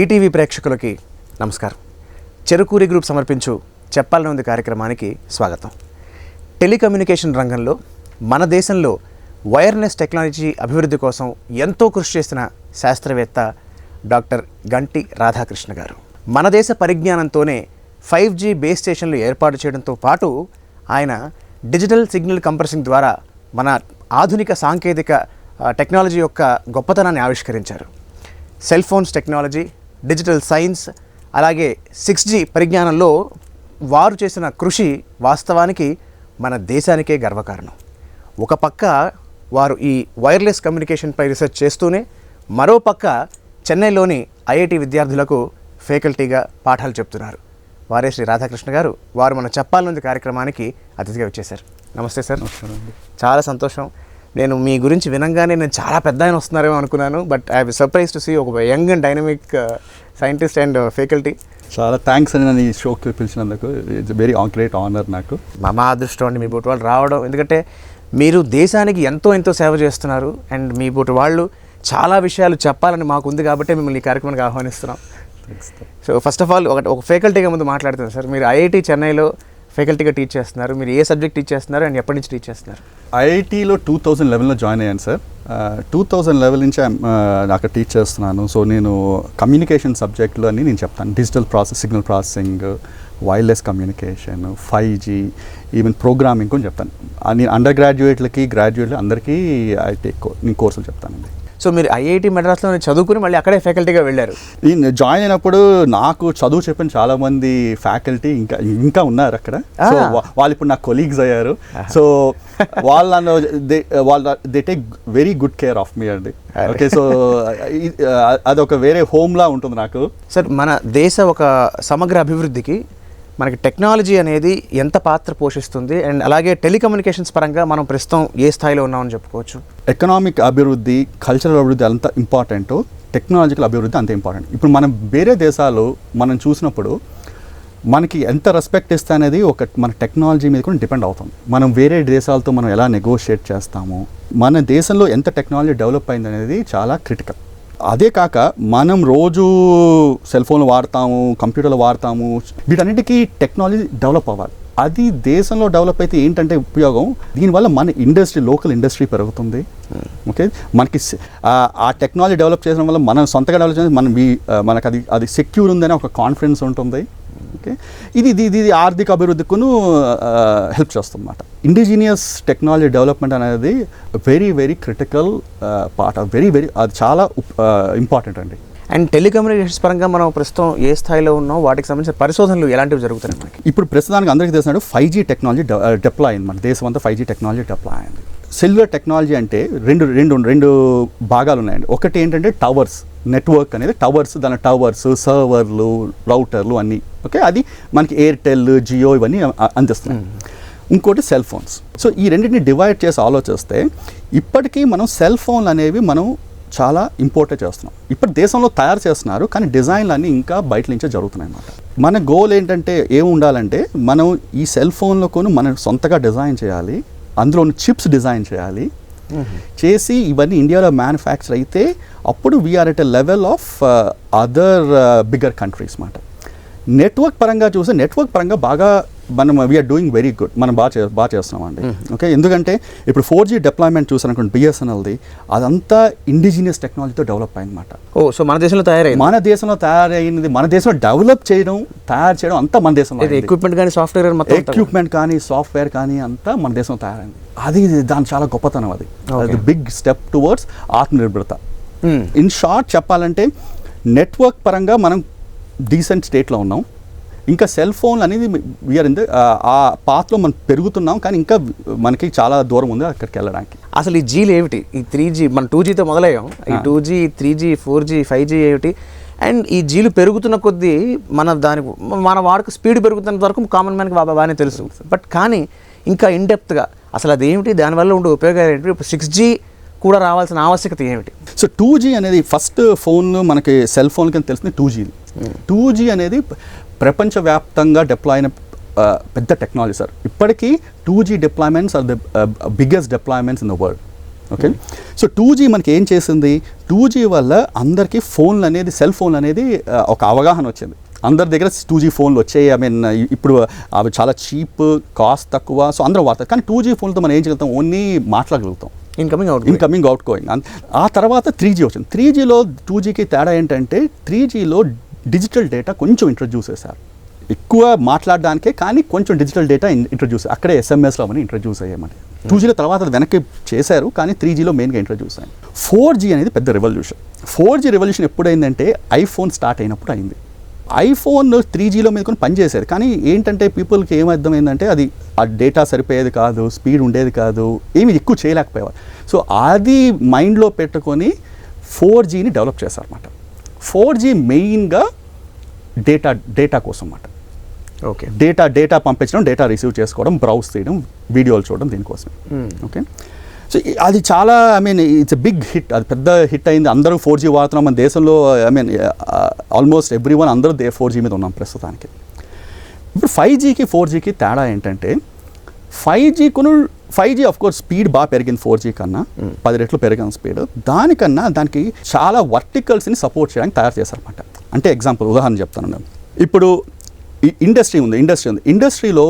ETV ప్రేక్షకులకి నమస్కారం. Cherukuri group సమర్పించు చెప్పాలని ఉంది కార్యక్రమానికి స్వాగతం. టెలికమ్యూనికేషన్ రంగంలో మన దేశంలో వైర్లెస్ టెక్నాలజీ అభివృద్ధి కోసం ఎంతో కృషి చేసిన శాస్త్రవేత్త డాక్టర్ గంటి రాధాకృష్ణ గారు. మన దేశ పరిజ్ఞానంతోనే 5G బేస్ స్టేషన్లు ఏర్పాటు చేయడంతో పాటు ఆయన డిజిటల్ సిగ్నల్ కంప్రెసింగ్ ద్వారా మన ఆధునిక సాంకేతిక టెక్నాలజీ యొక్క గొప్పతనాన్ని ఆవిష్కరించారు. Cell phones technology, digital science, అలాగే 6G పరిజ్ఞానంలో వారు చేసిన కృషి వాస్తవానికి మన దేశానికే గర్వకారణం. ఒక పక్క వారు ఈ వైర్లెస్ కమ్యూనికేషన్పై రీసెర్చ్ చేస్తూనే మరో పక్క చెన్నైలోని ఐఐటి విద్యార్థులకు ఫ్యాకల్టీగా పాఠాలు చెప్తున్నారు. వారే శ్రీ రాధాకృష్ణ గారు. వారు మన చెప్పాలనుంది కార్యక్రమానికి అతిథిగా వచ్చేశారు. నమస్తే సార్. చాలా సంతోషం. నేను మీ గురించి వినంగానే నేను చాలా పెద్ద ఆయన వస్తున్నారేమో అనుకున్నాను. But I have surprise to see ఒక young and dynamic scientist and faculty. చాలా థ్యాంక్స్ అని నన్ను ఈ షోకి పిలిచినందుకు. ఇట్స్ వెరీ గ్రేట్ ఆనర్ నాకు. మా అదృష్టం అండి మీ బోటి వాళ్ళు రావడం. ఎందుకంటే మీరు దేశానికి ఎంతో సేవ చేస్తున్నారు అండ్ మీ బోటి వాళ్ళు చాలా విషయాలు చెప్పాలని మాకు ఉంది కాబట్టి మిమ్మల్ని ఈ కార్యక్రమానికి ఆహ్వానిస్తున్నాం. సో ఫస్ట్ ఆఫ్ ఆల్ ఒక ఫ్యాకల్టీగా ముందు మాట్లాడుతున్నారు సార్. మీరు ఐఐటి చెన్నైలో ఫ్యాకల్టీగా టీచ్ చేస్తున్నారు. మీరు ఏ సబ్జెక్ట్ టీచ్ చేస్తున్నారు అండ్ ఎప్పటి నుంచి టీచ్ చేస్తున్నారు? ఐఐటీలో 2011లో జాయిన్ అయ్యాను సార్. 2011 నుంచి అక్కడ టీచ్ చేస్తున్నాను. సో నేను కమ్యూనికేషన్ సబ్జెక్టులు అని నేను చెప్తాను. Digital signal processing, wireless communication, 5G, even programming కూడా చెప్తాను. నేను అండర్ గ్రాడ్యుయేట్లకి అందరికీ నేను కోర్సులు చెప్తానండి. సో మీరు ఐఐటి మెడ్రాస్లో చదువుకుని మళ్ళీ అక్కడే ఫ్యాకల్టీగా వెళ్ళారు. నేను జాయిన్ అయినప్పుడు నాకు చదువు చెప్పిన చాలామంది ఫ్యాకల్టీ ఇంకా ఉన్నారు అక్కడ. సో వాళ్ళు ఇప్పుడు నా కొలీగ్స్ అయ్యారు. సో వాళ్ళు they take very good care of me అండి. ఓకే, సో అదొక వేరే హోమ్లా ఉంటుంది నాకు. సార్, మన దేశ ఒక సమగ్ర అభివృద్ధికి మనకి టెక్నాలజీ అనేది ఎంత పాత్ర పోషిస్తుంది అండ్ అలాగే టెలికమ్యూనికేషన్స్ పరంగా మనం ప్రస్తుతం ఏ స్థాయిలో ఉన్నామని చెప్పుకోవచ్చు? ఎకనామిక్ అభివృద్ధి, కల్చరల్ అభివృద్ధి అంత ఇంపార్టెంట్, టెక్నాలజికల్ అభివృద్ధి అంత ఇంపార్టెంట్. ఇప్పుడు మనం వేరే దేశాలు మనం చూసినప్పుడు మనకి ఎంత రెస్పెక్ట్ ఇస్తా అనేది మన టెక్నాలజీ మీద కూడా డిపెండ్ అవుతుంది. మనం వేరే దేశాలతో మనం ఎలా నెగోషియేట్ చేస్తాము, మన దేశంలో ఎంత టెక్నాలజీ డెవలప్ అయింది అనేది చాలా క్రిటికల్. అదే కాక మనం రోజు సెల్ ఫోన్లు వాడతాము, కంప్యూటర్లు వాడతాము, వీటన్నిటికీ టెక్నాలజీ డెవలప్ అవ్వాలి. అది దేశంలో డెవలప్ అయితే ఏంటంటే ఉపయోగం, దీనివల్ల మన లోకల్ ఇండస్ట్రీ పెరుగుతుంది. ఓకే, మనకి ఆ టెక్నాలజీ డెవలప్ చేయడం వల్ల మనం సొంతగా డెవలప్ చేసి మనకు అది సెక్యూర్ ఉందని ఒక కాన్ఫిడెన్స్ ఉంటుంది. ఓకే, ఇది ఆర్థిక అభివృద్ధికును హెల్ప్ చేస్తుంది అన్నమాట. ఇండిజినియస్ టెక్నాలజీ డెవలప్మెంట్ అనేది వెరీ క్రిటికల్ పార్ట్, అది చాలా ఇంపార్టెంట్ అండి. అండ్ టెలికమ్యూనికేషన్స్ పరంగా మనం ప్రస్తుతం ఏ స్థాయిలో ఉన్నాం, వాటికి సంబంధించిన పరిశోధనలు ఎలాంటివి జరుగుతున్నాయి మనకి? ఇప్పుడు ప్రస్తుతానికి అందరికీ తెలిసినట్టు 5G టెక్నాలజీ డిప్లాయ్ అయింది. మన దేశం అంతా 5G టెక్నాలజీ డిప్లాయ్ అయింది. సెల్యులర్ టెక్నాలజీ అంటే రెండు భాగాలు ఉన్నాయండి. ఒకటి ఏంటంటే టవర్స్, నెట్వర్క్ అనేది టవర్స్, దాని టవర్స్, సర్వర్లు, రౌటర్లు అన్నీ. ఓకే, అది మనకి ఎయిర్టెల్, జియో ఇవన్నీ అందిస్తున్నాయి. ఇంకోటి సెల్ ఫోన్స్. సో ఈ రెండింటిని డివైడ్ చేసి ఆలోచిస్తే ఇప్పటికీ మనం సెల్ ఫోన్లు అనేవి మనం చాలా ఇంపోర్ట్ చేస్తున్నాం. ఇప్పుడు దేశంలో తయారు చేస్తున్నారు, కానీ డిజైన్లు అన్నీ ఇంకా బయట నుంచే జరుగుతున్నాయి అన్నమాట. మన గోల్ ఏంటంటే ఉండాలంటే మనం ఈ సెల్ ఫోన్లో కొని మనం సొంతగా డిజైన్ చేయాలి, అందులో చిప్స్ డిజైన్ చేయాలి, చేసి ఇవన్నీ ఇండియాలో మ్యానుఫ్యాక్చర్ అయితే అప్పుడు we're at a level of other bigger countries మాట. నెట్వర్క్ పరంగా బాగా మనం వీఆర్ డూయింగ్ వెరీ గుడ్. మనం బాగా చేస్తున్నామండి. ఓకే, ఎందుకంటే ఇప్పుడు 4G డిప్లాయ్మెంట్ చూసారనుకోండి, BSNLది అదంతా ఇండిజినియస్ టెక్నాలజీతో డెవలప్ అయిందన్నమాట. సో మన దేశంలో తయారైంది, మన దేశంలో డెవలప్ తయారు చేయడం అంతా మన దేశంలో. ఎక్విప్మెంట్ కానీ సాఫ్ట్వేర్ కానీ అంతా మన దేశంలో తయారైంది. అది దాని చాలా గొప్పతనం. అది బిగ్ స్టెప్ టువర్డ్స్ ఆత్మనిర్భరత. ఇన్ షార్ట్ చెప్పాలంటే నెట్వర్క్ పరంగా మనం డీసెంట్ స్టేట్లో ఉన్నాం. ఇంకా సెల్ ఫోన్ అనేది వీఆర్ ఇన్ ఆ పాత్లో మనం పెరుగుతున్నాం, కానీ ఇంకా మనకి చాలా దూరం ఉంది అక్కడికి వెళ్ళడానికి. అసలు ఈ జీలు ఏమిటి? ఈ 3G, మన 2Gతో మొదలయ్యాం, ఈ 2G, 3G, 4G, 5G ఏమిటి? అండ్ ఈ జీలు పెరుగుతున్న కొద్దీ మన వాడుక స్పీడ్ పెరుగుతున్న వరకు కామన్ మ్యాన్కి బాగానే తెలుసు. బట్ కానీ ఇంకా ఇన్డెప్త్గా అసలు అదేమిటి, దానివల్ల ఉండే ఉపయోగాలు ఏంటి, ఇప్పుడు 6G కూడా రావాల్సిన ఆవశ్యకత ఏమిటి? సో 2G అనేది ఫస్ట్ ఫోన్ మనకి సెల్ ఫోన్ కింద తెలిసింది 2G అనేది ప్రపంచవ్యాప్తంగా డిప్లాయ్ అయిన పెద్ద టెక్నాలజీ సార్. ఇప్పటికీ 2G deployments are the biggest deployments in the world. Okay. So 2G మనకి ఏం చేసింది, 2G వల్ల అందరికీ ఫోన్లు అనేది, సెల్ ఫోన్లు అనేది ఒక అవగాహన వచ్చింది. అందరి దగ్గర 2G ఫోన్లు వచ్చాయి. ఐ మీన్ ఇప్పుడు అవి చాలా చీప్, కాస్ట్ తక్కువ, సో అందరూ వాడతారు. కానీ 2G ఫోన్తో మనం ఏం చేయగలుగుతాం, ఓన్లీ మాట్లాడగలుగుతాం, ఇన్కమింగ్ అవుట్ గోయింగ్. ఆ తర్వాత 3G వచ్చింది. 3Gలో 2Gకి తేడా ఏంటంటే 3Gలో డిజిటల్ డేటా కొంచెం ఇంట్రడ్యూస్ చేశారు, ఎక్కువ మాట్లాడడానికే, కానీ కొంచెం డిజిటల్ డేటా ఇంట్రడ్యూస్, అక్కడే ఎస్ఎంఎస్లో అవన్నీ ఇంట్రడ్యూస్ అయ్యామని. 2Gలో తర్వాత అది వెనక్కి చేశారు, కానీ 3Gలో మెయిన్గా ఇంట్రడ్యూస్ అయ్యింది. 4G అనేది పెద్ద రెవల్యూషన్. 4G రెవల్యూషన్ ఎప్పుడైందంటే ఐఫోన్ స్టార్ట్ అయినప్పుడు అయింది. ఐఫోన్ 3Gలో మీద కొన్ని పనిచేసేది, కానీ ఏంటంటే పీపుల్కి ఏమర్థమైందంటే అది ఆ డేటా సరిపోయేది కాదు, స్పీడ్ ఉండేది కాదు, ఏమి ఎక్కువ చేయలేకపోయేవారు. సో అది మైండ్లో పెట్టుకొని 4Gని డెవలప్ చేశారన్నమాట. 4G మెయిన్గా డేటా కోసం అన్నమాట. ఓకే. డేటా పంపించడం, డేటా రిసీవ్ చేసుకోవడం, బ్రౌజ్ చేయడం, వీడియోలు చూడడం, దీనికోసం. ఓకే. సో అది చాలా, I mean it's a big hit, అది పెద్ద హిట్ అయింది. అందరూ 4G వాడుతున్నాం మన దేశంలో. I mean almost every one అందరూ 4G మీద ఉన్నాం ప్రస్తుతానికి. ఇప్పుడు 5Gకి 4Gకి తేడా ఏంటంటే 5G ఆఫ్ కోర్స్ స్పీడ్ బాగా పెరిగింది 4G కన్నా, 10 రెట్లు పెరిగిన స్పీడ్. దానికి చాలా వర్టికల్స్ని సపోర్ట్ చేయడానికి తయారు చేశారన్నమాట. అంటే ఎగ్జాంపుల్ ఉదాహరణ చెప్తాను నేను. ఇప్పుడు ఇండస్ట్రీ ఉంది. ఇండస్ట్రీలో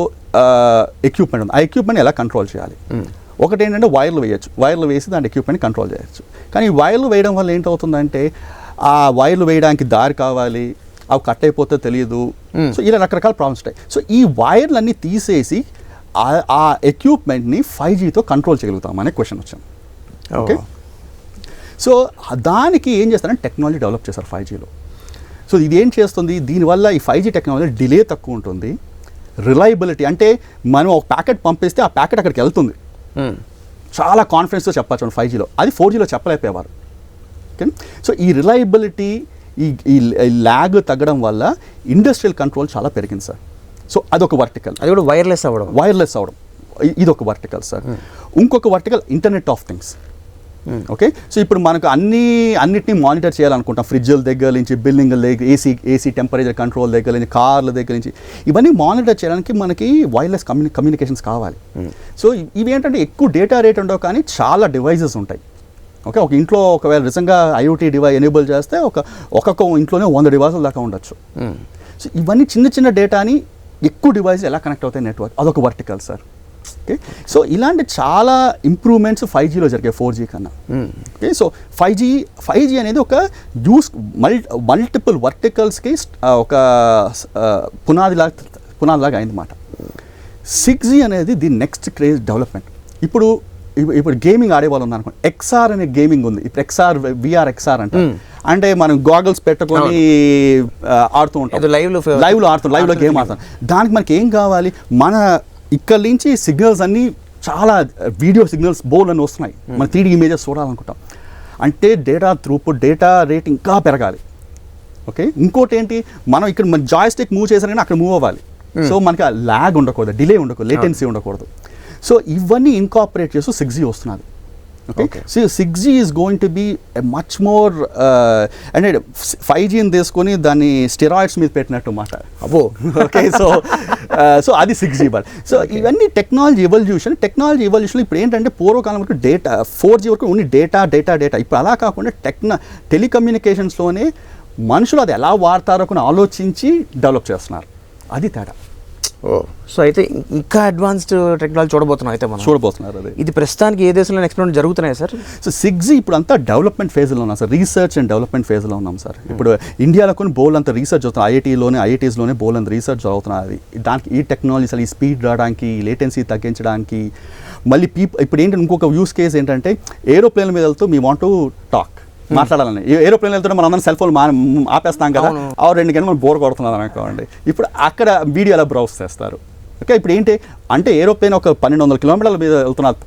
ఎక్విప్మెంట్ ఉంది. ఆ ఎక్విప్మెంట్ ఎలా కంట్రోల్ చేయాలి? ఒకటి ఏంటంటే వైర్లు వేసి దాని ఎక్విప్మెంట్ కంట్రోల్ చేయొచ్చు. కానీ ఈ వైర్లు వేయడం వల్ల ఏంటవుతుందంటే ఆ వైర్లు వేయడానికి దారి కావాలి, అవి కట్ అయిపోతే తెలియదు. సో ఇలా రకరకాల ప్రాబ్లమ్స్ ఉంటాయి. సో ఈ వైర్లన్నీ తీసేసి ఆ ఎక్విప్మెంట్ని 5Gతో కంట్రోల్ చేయగలుగుతాం అనే క్వశ్చన్ వచ్చింది. ఓకే. సో దానికి ఏం చేస్తారంటే టెక్నాలజీ డెవలప్ చేశారు 5Gలో. సో ఇది ఏం చేస్తుంది, దీనివల్ల ఈ 5G టెక్నాలజీ డిలే తక్కువ ఉంటుంది, రిలయబిలిటీ, అంటే మనం ఒక ప్యాకెట్ పంపిస్తే ఆ ప్యాకెట్ అక్కడికి వెళ్తుంది, చాలా కాన్ఫిడెన్స్తో చెప్పచ్చు 5Gలో. అది 4Gలో చెప్పలేకపోయేవారు. ఓకే. సో ఈ రిలయబిలిటీ, ఈ ల్యాగ్ తగ్గడం వల్ల ఇండస్ట్రియల్ కంట్రోల్ చాలా పెరిగింది సార్. సో అదొక వర్టికల్. అది కూడా వైర్లెస్ అవ్వడం ఇది ఒక వర్టికల్ సార్. ఇంకొక vertical internet of things. Okay. So ఇప్పుడు మనకు అన్నిటినీ మానిటర్ చేయాలనుకుంటాం, ఫ్రిడ్జ్ల దగ్గర నుంచి, బిల్డింగ్ల దగ్గర, ఏసీ టెంపరేచర్ కంట్రోల్ దగ్గర నుంచి, కార్ల దగ్గర నుంచి, ఇవన్నీ మానిటర్ చేయడానికి మనకి వైర్లెస్ కమ్యూనికేషన్స్ కావాలి. సో ఇవి ఏంటంటే ఎక్కువ డేటా రేట్ ఉండవు, కానీ చాలా డివైజెస్ ఉంటాయి. ఓకే. ఒక ఇంట్లో ఒకవేళ నిజంగా IoT డివైస్ ఎనేబుల్ చేస్తే ఒక్కొక్క ఇంట్లోనే 100 డివైసుల దాకా ఉండొచ్చు. సో ఇవన్నీ చిన్న డేటాని ఎక్కువ డివైస్ ఎలా కనెక్ట్ అవుతాయి నెట్వర్క్, అదొక వర్టికల్ సార్. ఓకే. సో ఇలాంటి చాలా ఇంప్రూవ్మెంట్స్ 5Gలో జరిగాయి 4G కన్నా. ఓకే. సో 5G అనేది ఒక మల్టిపుల్ వర్టికల్స్కి ఒక పునాదిలాగా అయిందన్నమాట. 6G అనేది ది నెక్స్ట్ క్రేజ్ డెవలప్మెంట్. ఇప్పుడు గేమింగ్ ఆడేవాళ్ళు ఉన్నారు అనుకోండి, XR అనే గేమింగ్ ఉంది. ఇప్పుడు VR XR అంటే మనం గాగల్స్ పెట్టుకొని ఆడుతూ ఉంటాం, లైవ్లో గేమ్ ఆడుతాం. దానికి మనకి ఏం కావాలి, మన ఇక్కడ నుంచి సిగ్నల్స్ అన్నీ చాలా వీడియో సిగ్నల్స్ బోర్డు అన్నీ వస్తున్నాయి, మన 3D ఇమేజెస్ చూడాలనుకుంటాం. అంటే డేటా త్రూపుట్, డేటా రేట్ ఇంకా పెరగాలి. ఓకే. ఇంకోటి ఏంటి, మనం ఇక్కడ మన జాయ్స్టిక్ మూవ్ చేసారు కానీ అక్కడ మూవ్ అవ్వాలి. సో మనకి ల్యాగ్ ఉండకూడదు, డిలే ఉండకూడదు, లేటెన్సీ ఉండకూడదు. సో ఇవన్నీ ఇంకాపరేట్ చేస్తూ 6G వస్తున్నది. Okay. So 6G is going to be much more, అంటే 5Gని తీసుకొని దాన్ని స్టెరాయిడ్స్ మీద పెట్టినట్టు మాట. అబ్బో. ఓకే. సో అది 6G. సో ఇవన్నీ టెక్నాలజీ ఎవల్యూషన్ ఇప్పుడు ఏంటంటే పూర్వకాలం వరకు డేటా, 4G వరకు ఓన్లీ డేటా. ఇప్పుడు అలా కాకుండా టెలికమ్యూనికేషన్స్లోనే మనుషులు అది ఎలా వాడతారో కొన్ని ఆలోచించి డెవలప్ చేస్తున్నారు. అది తేడా. సో అయితే ఇంకా అడ్వాన్స్డ్ టెక్నాలజీ చూడబోతున్నారు. అది ఇది ప్రస్తుతానికి ఏ దేశంలో ఎక్స్పెరిమెంట్ జరుగుతున్నాయి సార్? సో 6G ఇప్పుడు అంతా డెవలప్మెంట్ ఫేజ్లో ఉన్నాం సార్, రీసెర్చ్ అండ్ డెవలప్మెంట్ ఫేజ్లో ఉన్నాం సార్. ఇప్పుడు ఇండియాలో కొన్ని బోల్ అంత రీసెర్చ్ అవుతుంది, ఐఐటీస్లోనే బోల్ అంత రీసెర్చ్ అవుతున్నది. దానికి ఈ టెక్నాలజీస్, ఈ స్పీడ్ రావడానికి, లేటెన్సీ తగ్గించడానికి. మళ్ళీ ఇప్పుడు ఏంటంటే ఇంకొక యూస్ కేస్ ఏంటంటే ఏరోప్లేన్ల మీద వెళ్తూ మీ వాంట్ టు టాక్, మాట్లాడాలని. ఏరోప్లేన్ వెళ్తుంటే మనం అందరం సెల్ ఫోన్ ఆపేస్తాం కదా, 2 గంటలు మనం బోర్ కొడుతున్నాం అనుకోండి. ఇప్పుడు అక్కడ వీడియో ఎలా బ్రౌజ్ చేస్తారు. ఓకే. ఇప్పుడు ఏంటి అంటే ఏరోప్లేన్ ఒక 1200 కిలోమీటర్ల మీద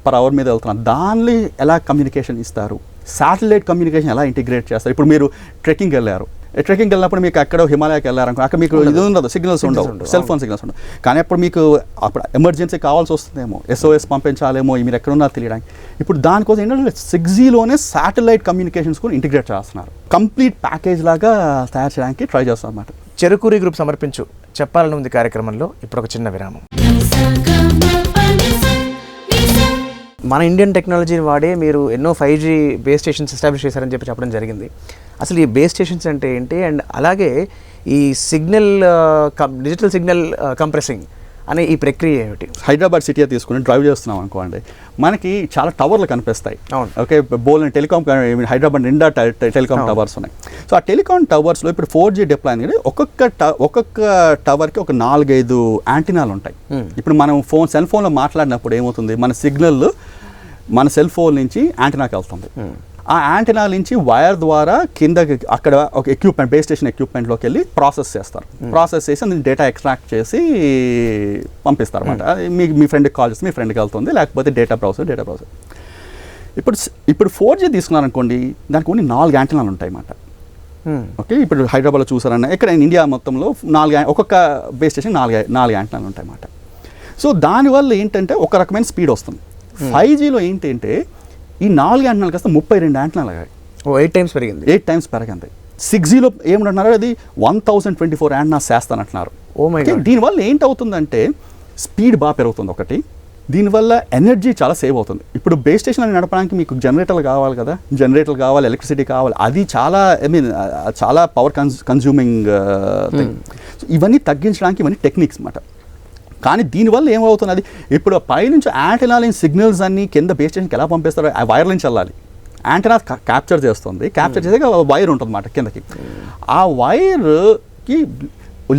పర్ అవర్ మీద వెళ్తున్నారు, దాన్ని ఎలా కమ్యూనికేషన్ ఇస్తారు, శాటిలైట్ కమ్యూనికేషన్ ఎలా ఇంటిగ్రేట్ చేస్తారు. ఇప్పుడు మీరు ట్రెక్కింగ్ వెళ్ళినప్పుడు మీకు అక్కడ హిమాలయాకి వెళ్ళారనుకో, అక్కడ మీకు ఇది ఉండదు, సిగ్నల్స్ ఉండవు, సెల్ ఫోన్ సిగ్నల్స్ ఉండవు. కానీ అప్పుడు మీకు ఎమర్జెన్సీ కావాల్సి వస్తుందేమో, SOS పంపించాలేమో, మీరు ఎక్కడున్నా తెలియడానికి. ఇప్పుడు దానికోసం ఏంటంటే 6Gలోనే శాటిలైట్ కమ్యూనికేషన్స్ కూడా ఇంటిగ్రేట్ చేస్తున్నారు. కంప్లీట్ ప్యాకేజ్ లాగా తయారు చేయడానికి ట్రై చేస్తాం అన్నమాట. చెరుకూరి గ్రూప్ సమర్పించు చెప్పాలని ఉంది కార్యక్రమంలో ఇప్పుడు ఒక చిన్న విరామం. మన ఇండియన్ టెక్నాలజీని వాడే మీరు ఎన్నో 5G బేస్ స్టేషన్స్ ఎస్టాబ్లిష్ చేశారని చెప్పడం జరిగింది. అసలు ఈ బేస్ స్టేషన్స్ అంటే ఏంటి, అండ్ అలాగే ఈ సిగ్నల్ డిజిటల్ సిగ్నల్ కంప్రెసింగ్ అనే ఈ ప్రక్రియ ఏమిటి? హైదరాబాద్ సిటీ తీసుకుని డ్రైవ్ చేస్తున్నాం అనుకోండి, మనకి చాలా టవర్లు కనిపిస్తాయి. అవును. ఓకే, బోల్ టెలికామ్ హైదరాబాద్ నిండా టెలికామ్ టవర్స్ ఉన్నాయి. సో ఆ టెలికామ్ టవర్స్లో ఇప్పుడు 4G డిప్లాయ్ అనేది ఒక్కొక్క టవర్కి ఒక 4-5 యాంటీనాలు ఉంటాయి. ఇప్పుడు మనం సెల్ ఫోన్లో మాట్లాడినప్పుడు ఏమవుతుంది, మన సిగ్నల్ మన సెల్ ఫోన్ నుంచి యాంటీనాకి వెళ్తుంది. ఆ యాంటీనా నుంచి వైర్ ద్వారా కిందకి అక్కడ ఒక ఎక్విప్మెంట్, బేస్ స్టేషన్ ఎక్విప్మెంట్లోకి వెళ్ళి ప్రాసెస్ చేస్తారు. ప్రాసెస్ చేసి అందులో డేటా ఎక్స్ట్రాక్ట్ చేసి పంపిస్తారు అనమాట. మీ ఫ్రెండ్కి కాల్ చేస్తే మీ ఫ్రెండ్కి వెళ్తుంది, లేకపోతే డేటా బ్రౌజర్. ఇప్పుడు 4G తీసుకున్నారనుకోండి, దానికి ఓన్లీ 4 యాంటీనాలు ఉంటాయి అన్నమాట. ఓకే, ఇప్పుడు హైదరాబాద్లో చూసారన్న, ఇక్కడ ఇండియా మొత్తంలో ఒక్కొక్క బేస్ స్టేషన్ 4 యాంటీనాలు ఉంటాయి అన్నమాట. సో దానివల్ల ఏంటంటే ఒక రకమైన స్పీడ్ వస్తుంది. 5Gలో ఏంటంటే ఈ 4 యాంటనాలు కాస్త 32 యాంటనాలు అయ్యాయి. 8 టైమ్స్ పెరిగింది. 8 టైమ్స్ పెరిగింది. 6Gలో ఏమంటున్నారు, అది 1024 యాంటనాస్ చేస్తానంటున్నారు. Oh my god. దీనివల్ల ఏంటవుతుందంటే స్పీడ్ బాగా పెరుగుతుంది ఒకటి, దీనివల్ల ఎనర్జీ చాలా సేవ్ అవుతుంది. ఇప్పుడు బేస్ స్టేషన్ అని నడపడానికి మీకు జనరేటర్లు కావాలి కదా, జనరేటర్లు కావాలి, ఎలక్ట్రిసిటీ కావాలి, అది చాలా చాలా పవర్ కన్జ్యూమింగ్ థింగ్. సో ఇవన్నీ తగ్గించడానికి ఇవన్నీ టెక్నిక్స్ అన్నమాట. కానీ దీనివల్ల ఏమవుతున్నది, ఇప్పుడు పైనుంచి యాంటెనా నుంచి సిగ్నల్స్ అన్ని కింద బేస్ స్టేషన్కి ఎలా పంపిస్తారో ఆ వైర్ నుంచి వెళ్ళాలి. యాంటెనా క్యాప్చర్ చేస్తుంది, క్యాప్చర్ చేసాక వైర్ ఉంటుంది అన్నమాట కిందకి. ఆ వైర్కి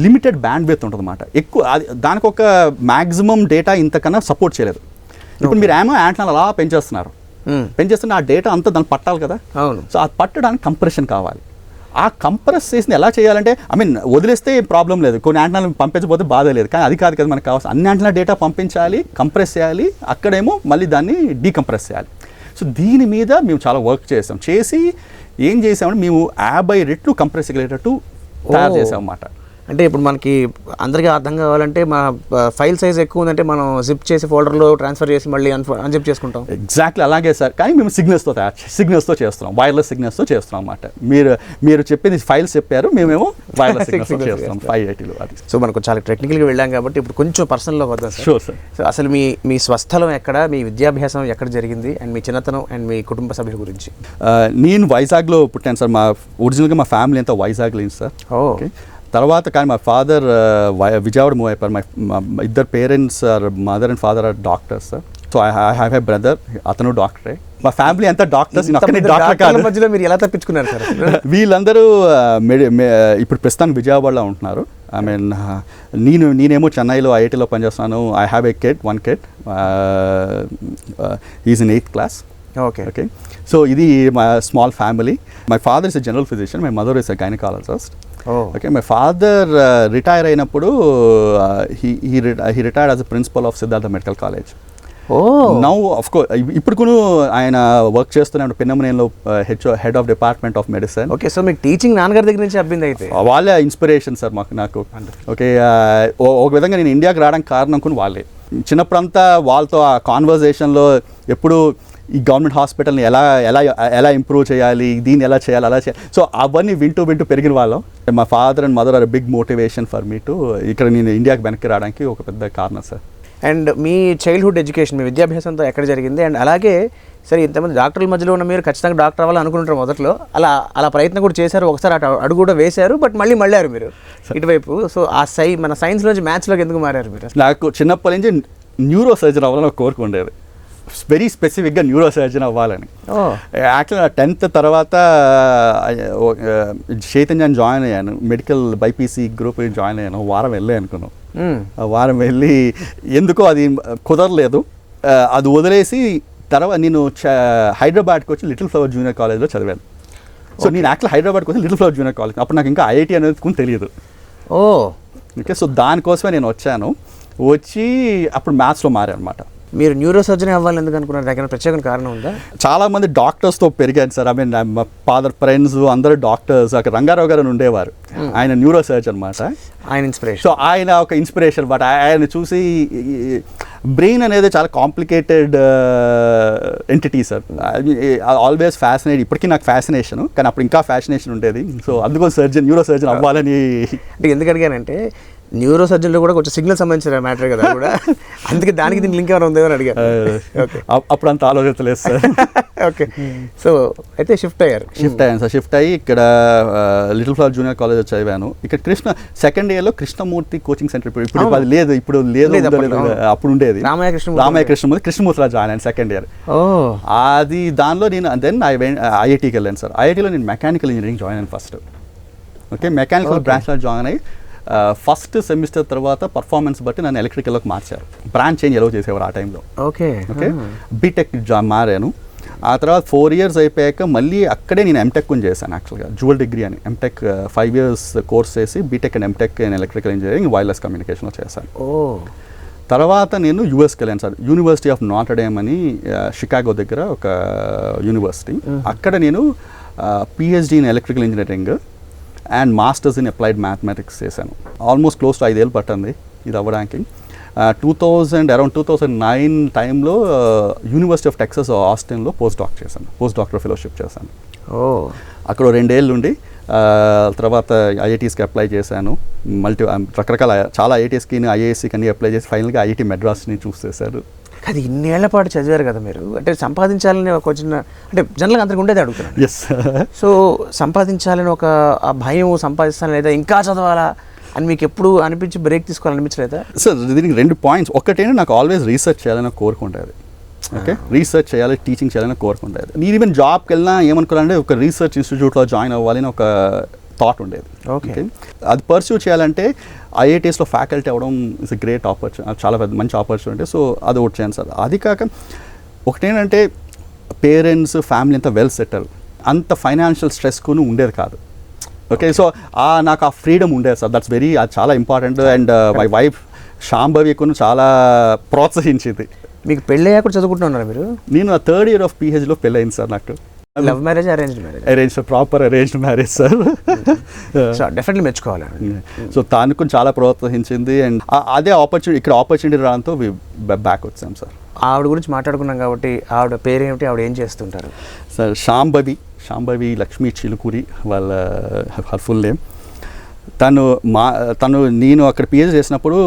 లిమిటెడ్ బ్యాండ్ విడ్త్ ఉంటుంది అన్నమాట. ఎక్కువ దానికి ఒక మ్యాక్సిమం డేటా ఇంతకన్నా సపోర్ట్ చేయలేదు. ఇప్పుడు మీరు ఏమో యాంటెనాలు అలా పెంచేస్తున్న ఆ డేటా అంతా దాన్ని పట్టాలి కదా. అవును. సో అది పట్టడానికి కంప్రెషన్ కావాలి. ఆ కంప్రెస్ చేసిన ఎలా చేయాలంటే, వదిలేస్తే ప్రాబ్లం లేదు, కొన్ని యాంటెనాలు పంపించకపోతే బాధ లేదు. కానీ అది కాదు కదా మనకు కావాల్సిన, అన్ని యాంటెనా డేటా పంపించాలి, కంప్రెస్ చేయాలి, అక్కడేమో మళ్ళీ దాన్ని డీకంప్రెస్ చేయాలి. సో దీని మీద మేము చాలా వర్క్ చేసి ఏం చేసామంటే మేము 50 రెట్లు కంప్రెస్ అయ్యేటట్టు తయారు చేసాం అన్నమాట. అంటే ఇప్పుడు మనకి అందరికీ అర్థం కావాలంటే, మా ఫైల్ సైజ్ ఎక్కువ ఉందంటే మనం జిప్ చేసి ఫోల్డర్లో ట్రాన్స్ఫర్ చేసి మళ్ళీ అన్జిప్ చేసుకుంటాం. ఎగ్జాక్ట్లీ అలాగే సార్. కానీ మేము సిగ్నల్స్తో చేస్తున్నాం, వైర్లెస్ సిగ్నల్స్తో చేస్తున్నాం అన్నమాట. మీరు చెప్పింది ఫైల్స్ చెప్పారు, మేమేమో వైర్లెస్ సిగ్నల్స్తో చేస్తున్నాం 580లో. అది సో మనకు చాలా టెక్నికల్గా వెళ్ళాం కాబట్టి ఇప్పుడు కొంచెం పర్సనల్లో వద్దాం సార్. Sure sir. సో అసలు మీ స్వస్థలం ఎక్కడ, మీ విద్యాభ్యాసం ఎక్కడ జరిగింది, అండ్ మీ చిన్నతనం అండ్ మీ కుటుంబ సభ్యుల గురించి? నేను వైజాగ్లో పుట్టాను సార్. ఒరిజినల్గా మా ఫ్యామిలీ అంతా వైజాగ్ లేదు సార్. ఓకే, తర్వాత కానీ మా ఫాదర్ విజయవాడ మూవ్ అయిపోయారు. మా ఇద్దరు parents mother and father are doctors sir. So I have a brother, అతను డాక్టరే. మా ఫ్యామిలీ అంతా డాక్టర్స్. మధ్యలో మీరు ఎలా తప్పించుకున్నారు సార్? వీళ్ళందరూ ఇప్పుడు ప్రస్తుతానికి విజయవాడలో ఉంటున్నారు. నేనేమో చెన్నైలో ఐఐటీలో పనిచేస్తున్నాను. I have a kid, 1 kid. Is in 8th class. Okay, so ఇది మా small family. My father is a general physician, my mother is a gynaecologist. Okay, my father retire అయినప్పుడు he retired as a principal of Siddhartha medical college. Now of course ఇప్పుడు కూడా ఆయన work చేస్తున్నాడు పిన్నమనేనిలో, head of department of medicine. Okay, so మీకు teaching నాన్నగారి దగ్గర నుంచి అబ్బింది అయితే? వాళ్ళే ఇన్స్పిరేషన్ సార్ నాకు. ఓకే, ఒక విధంగా నేను ఇండియాకి రావడానికి కారణం కూడా వాళ్ళే. చిన్నప్పుడంతా వాళ్ళతో ఆ కాన్వర్జేషన్లో ఎప్పుడు ఈ గవర్నమెంట్ హాస్పిటల్ని ఎలా ఇంప్రూవ్ చేయాలి, దీన్ని ఎలా చేయాలి, అలా చేయాలి. సో అవన్నీ వింటూ పెరిగిన వాళ్ళం. మా father and mother are big motivation for me to ఇక్కడ నేను ఇండియాకి వెనక్కి రావడానికి ఒక పెద్ద కారణం సార్. అండ్ మీ చైల్డ్హుడ్ ఎడ్యుకేషన్, మీ విద్యాభ్యాసంతో ఎక్కడ జరిగింది? అండ్ అలాగే సరే, ఇంతమంది డాక్టర్ల మధ్యలో ఉన్న మీరు ఖచ్చితంగా డాక్టర్ అవ్వాలని అనుకుంటారు మొదట్లో, అలా ప్రయత్నం కూడా చేశారు, ఒకసారి అడుగు కూడా వేశారు, బట్ మళ్ళీ మళ్ళారు మీరు ఇటువైపు. సో మన సైన్స్లోంచి మ్యాథ్స్లోకి ఎందుకు మారారు మీరు? నాకు చిన్నప్పటి నుంచి న్యూరో సర్జన్ అవ్వాలని ఒక కోరిక ఉండేది. వెరీ స్పెసిఫిక్గా న్యూరో సర్జన్ అవ్వాలని. యాక్చువల్గా 10th తర్వాత చైతన్యాన్ని జాయిన్ అయ్యాను, మెడికల్ బైపీసీ గ్రూప్ జాయిన్ అయ్యాను. వారం వెళ్ళే అనుకున్నాను. వారం వెళ్ళి ఎందుకో అది కుదరలేదు, అది వదిలేసి తర్వాత నేను హైదరాబాద్కి వచ్చి లిటిల్ ఫ్లవర్ జూనియర్ కాలేజ్లో చదివాను. సో నేను యాక్చువల్ హైదరాబాద్కి వచ్చి లిటిల్ ఫ్లవర్ జూనియర్ కాలేజ్, అప్పుడు నాకు ఇంకా ఐఐటీ అనేది కూడా తెలియదు. ఓకే, సో దానికోసమే నేను వచ్చి అప్పుడు మ్యాథ్స్లో మారాను అనమాట. మీరు న్యూరో సర్జన్ అవ్వాలని ఎందుకు అనుకున్నారు? దగ్గర ప్రత్యేక కారణం ఉందా? చాలా మంది డాక్టర్స్తో పెరిగాను సార్. మా ఫాదర్ ఫ్రెండ్స్ అందరూ డాక్టర్స్. అక్కడ రంగారావు గారు ఉండేవారు, ఆయన న్యూరో సర్జన్ అనమాట. ఆయన ఇన్స్పిరేషన్. సో ఆయన ఒక ఇన్స్పిరేషన్ అనమాట. ఆయన చూసి బ్రెయిన్ అనేది చాలా complicated entity sir. Always fascinate, ఇప్పటికీ నాకు ఫ్యాసినేషన్, కానీ అప్పుడు ఇంకా ఫ్యాసినేషన్ ఉండేది. సో అందుకని న్యూరో సర్జన్ అవ్వాలని. అంటే ఎందుకు అడిగానంటే, న్యూరో సర్జన్లో కూడా కొంచెం సిగ్నల్ సంబంధించిన మ్యాటర్ కదా కూడా, అందుకే దానికి దీనికి లింక్ ఏమైనా ఉందేమో అని అడిగారు. ఓకే, అప్పుడు అంత ఆలోచించలేదు సార్. ఓకే, సో అయితే షిఫ్ట్ అయ్యాను సార్. షిఫ్ట్ అయ్యి ఇక్కడ లిటిల్ ఫ్లవర్ జూనియర్ కాలేజ్ చదివాను. ఇక్కడ సెకండ్ ఇయర్లో కృష్ణమూర్తి కోచింగ్ సెంటర్, ఇప్పుడు అది లేదు, ఇప్పుడు లేదు, అప్పుడు ఉండేది రామయ్య కృష్ణమూర్తిలో జాయిన్ అయ్యాను సెకండ్ ఇయర్. అది దానిలో నేను దెన్ ఐఐటీకి వెళ్ళాను సార్. ఐఐటీలో నేను మెకానికల్ ఇంజనీరింగ్ జాయిన్ అయ్యాను ఫస్ట్. ఓకే, మెకానికల్ బ్రాంచ్లో జాయిన్ అయ్యి ఫస్ట్ సెమిస్టర్ తర్వాత పర్ఫార్మెన్స్ బట్టి నన్ను ఎలక్ట్రికల్లోకి మార్చారు. బ్రాంచ్ చేంజ్ ఎలా చేసేవారు ఆ టైంలో. ఓకే, బీటెక్ మారాను. ఆ తర్వాత 4 years అయిపోయాక మళ్ళీ అక్కడే నేను ఎంటెక్ చేశాను. యాక్చువల్గా డ్యూయల్ డిగ్రీ అని ఎంటెక్ 5 years కోర్స్ చేసి BTech and MTech in electrical engineering wireless కమ్యూనికేషన్లో చేశాను. తర్వాత నేను యూఎస్కి వెళ్ళాను సార్. యూనివర్సిటీ ఆఫ్ నాటర్డేమ్ అని షికాగో దగ్గర ఒక యూనివర్సిటీ. అక్కడ నేను PhD in electrical engineering and masters in applied mathematics చేశాను. ఆల్మోస్ట్ క్లోజ్ టు 5 years పట్టింది ఇది అవ్వడానికి. అరౌండ్ 2009 టైంలో యూనివర్సిటీ ఆఫ్ టెక్సస్ ఆస్టిన్లో పోస్ట్ డాక్టర్ ఫెలోషిప్ చేశాను. అక్కడ 2 years ఉండి తర్వాత ఐఐటీస్కి అప్లై చేశాను. రకరకాల చాలా ఐఐటీస్కి ఐఏఎస్సీకి అన్ని అప్లై చేసి ఫైనల్గా ఐఐటీ మెడ్రాస్ని చూస్ చేశారు. అది ఇన్నేళ్ల పాటు చదివారు కదా మీరు, అంటే సంపాదించాలని ఒక చిన్న, అంటే జనరల్గా అందరికి ఉండేది అడుగుతున్నాను. ఎస్, సో సంపాదించాలని ఒక ఆ భయం, సంపాదించాలని లేదా ఇంకా చదవాలా అని మీకు ఎప్పుడు అనిపించి బ్రేక్ తీసుకోవాలనిపించలేదా? సార్ దీనికి 2 points. ఒకటేంటి, నాకు ఆల్వేస్ రీసెర్చ్ చేయాలని కోరుకుంటుంది. ఓకే, రీసెర్చ్ చేయాలి, టీచింగ్ చేయాలని కోరుకుంటుంది. నేను ఈవెన్ జాబ్కి వెళ్ళినా ఏమనుకోవాలంటే ఒక రీసెర్చ్ ఇన్స్టిట్యూట్లో జాయిన్ అవ్వాలి అని ఒక థాట్ ఉండేది. ఓకే, అది పర్స్యూ చేయాలంటే ఐఐటీస్లో ఫ్యాకల్టీ అవ్వడం ఇస్ ఎ గ్రేట్ ఆపర్చునిటీ, చాలా పెద్ద మంచి ఆపర్చునిటీ. సో అది ఒకటి చేయండి సార్. అది కాక ఒకటేంటంటే పేరెంట్స్ ఫ్యామిలీ అంతా వెల్ సెటిల్, అంత ఫైనాన్షియల్ స్ట్రెస్కు ఉండేది కాదు. ఓకే, సో నాకు ఆ ఫ్రీడమ్ ఉండేది సార్. దట్స్ అది చాలా ఇంపార్టెంట్. అండ్ మై వైఫ్ శాంభవికును చాలా ప్రోత్సహించింది. మీకు పెళ్ళి అయ్యాక చదువుకుంటున్నారా మీరు? నేను 3rd year ఆఫ్ పిహెచ్లో పెళ్ళి అయింది సార్ నాకు. Love marriage, arranged proper arranged marriage sir. Definitely మెచ్చుకోవాలి. సో తాను చాలా ప్రోత్సహించింది. అండ్ అదే ఆపర్చునిటీ రావడంతో బ్యాక్ వచ్చాం సార్. ఆవిడ గురించి మాట్లాడుకున్నాం కాబట్టి, ఆవిడ పేరేమిటి, ఆవిడ ఏం చేస్తుంటారు? సార్ శాంభవి లక్ష్మీ చిలుకూరి వాళ్ళ ఫుల్ నేమ్. నేను అక్కడ పిహెచ్డి చేసినప్పుడు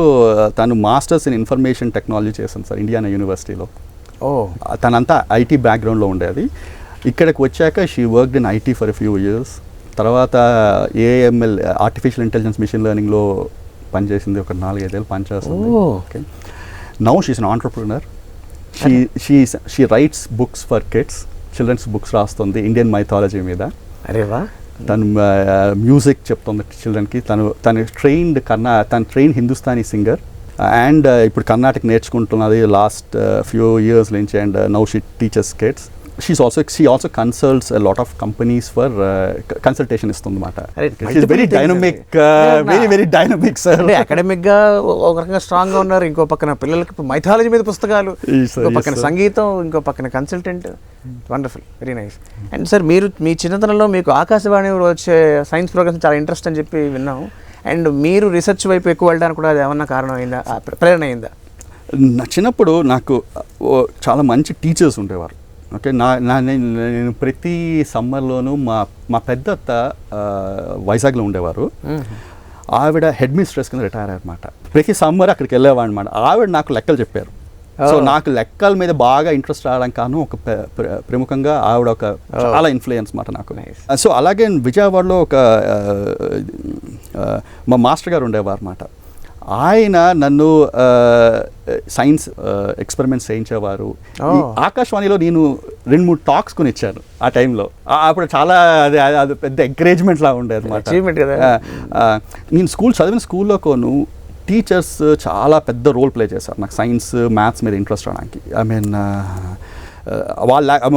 తను మాస్టర్స్ ఇన్ ఇన్ఫర్మేషన్ టెక్నాలజీ చేశాను సార్ ఇండియానా యూనివర్సిటీలో. తనంతా ఐటీ బ్యాక్గ్రౌండ్లో ఉండేది. ఇక్కడికి వచ్చాక she worked in IT for a few years. తర్వాత ఏఎంఎల్ ఆర్టిఫిషియల్ ఇంటెలిజెన్స్ మిషన్ లెర్నింగ్లో పనిచేసింది. ఒక 4-5 years పనిచేస్తుంది. Okay, now she's an entrepreneur. She writes books for kids, children's books రాస్తుంది ఇండియన్ మైథాలజీ మీద. అరే వా. తను మ్యూజిక్ చెప్తుంది చిల్డ్రన్కి. తను ట్రైన్ హిందుస్థానీ సింగర్ అండ్ ఇప్పుడు కర్ణాటక నేర్చుకుంటున్నది లాస్ట్ ఫ్యూ ఇయర్స్ నుంచి. And now she teachers kids. she also consults a lot of companies for consultation ఇస్తుందన్నమాట. She's very dynamic, very dynamic sir. అంటే అకాడమిక్ గా ఒక రకంగా స్ట్రాంగ్ గా ఉన్నారు, ఇంకో పక్కన పిల్లలకి మైథాలజీ మీద పుస్తకాలు, ఇంకో పక్కన సంగీతం, ఇంకో పక్కన consultant. Wonderful, very nice. And sir, మీరు మీ చిన్నతనంలో మీకు ఆకాశవాణి వచ్చే సైన్స్ ప్రోగ్రామ్స్ చాలా ఇంట్రెస్ట్ అని చెప్పి విన్నాం. అండ్ మీరు రీసెర్చ్ వైపు ఎక్కువ వెళ్ళడానికి కూడా అది ఏమన్నా కారణం అయిందా, ప్రేరణ అయిందా? నా చిన్నప్పుడు నాకు చాలా మంచి టీచర్స్ ఉండేవారు. ఓకే, నేను ప్రతి సమ్మర్లోనూ మా పెద్దత్త వైజాగ్లో ఉండేవారు. ఆవిడ హెడ్ మిస్ట్రెస్ కింద రిటైర్ అయ్యారన్నమాట. ప్రతి సమ్మర్ అక్కడికి వెళ్ళేవాడు అనమాట. ఆవిడ నాకు లెక్కలు చెప్పారు. సో నాకు లెక్కల మీద బాగా ఇంట్రెస్ట్ రావడం కాను ఒక ప్రముఖంగా ఆవిడ ఒక చాలా ఇన్ఫ్లుయెన్స్ మాట నాకు. సో అలాగే విజయవాడలో ఒక మా మాస్టర్ గారు ఉండేవారు అన్నమాట. ఆయన నన్ను సైన్స్ ఎక్స్పెరిమెంట్స్ చేయించేవారు. ఆకాశవాణిలో నేను 2-3 టాక్స్ కొని ఇచ్చాను ఆ టైంలో. అప్పుడు చాలా అది పెద్ద ఎంకరేజ్మెంట్ లా ఉండేది అన్నమాట. నేను చదివిన స్కూల్లో కొను టీచర్స్ చాలా పెద్ద రోల్ ప్లే చేశారు నాకు సైన్స్ మ్యాథ్స్ మీద ఇంట్రెస్ట్ రావడానికి. ఐ మీన్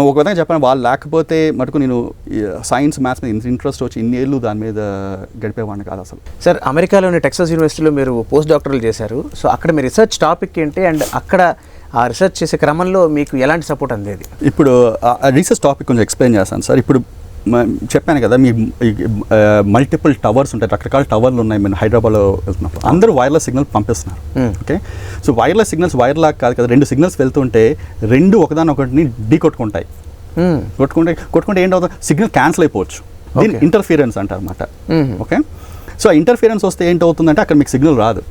ఒక విధంగా చెప్పాను, వాళ్ళు లేకపోతే మటుకు నేను సైన్స్ మ్యాథ్స్ మీద ఇంట్రెస్ట్ వచ్చి ఇన్నేళ్ళు దాని మీద గడిపేవాడిని కాదు అసలు. సార్, అమెరికాలోని టెక్సాస్ యూనివర్సిటీలో మీరు పోస్ట్ డాక్టరల్ చేశారు. సో అక్కడ మీ రీసెర్చ్ టాపిక్ ఏంటి, అండ్ అక్కడ ఆ రీసెర్చ్ చేసే క్రమంలో మీకు ఎలాంటి సపోర్ట్ అందేది? ఇప్పుడు రీసెర్చ్ టాపిక్ కొంచెం ఎక్స్ప్లెయిన్ చేస్తాను సార్. ఇప్పుడు చెప్పాను కదా, మీ మల్టిపుల్ టవర్స్ ఉంటాయి, రకరకాల టవర్లు ఉన్నాయి. మేము హైదరాబాద్లో వెళ్తున్నప్పుడు అందరూ వైర్లెస్ సిగ్నల్ పంపిస్తున్నారు. ఓకే, సో వైర్లెస్ సిగ్నల్స్ వైర్లాగా కాదు కదా, 2 సిగ్నల్స్ వెళ్తుంటే 2 ఒకదానొకటిని ఢీ కొట్టుకుంటాయి. కొట్టుకుంటే ఏంటవుతుంది, సిగ్నల్ క్యాన్సిల్ అయిపోవచ్చు. దీన్ని ఇంటర్ఫియరెన్స్ అంటారు అన్నమాట. ఓకే, సో ఇంటర్ఫిరెన్స్ వస్తే ఏంటవుతుందంటే అక్కడ మీకు సిగ్నల్ రాదు.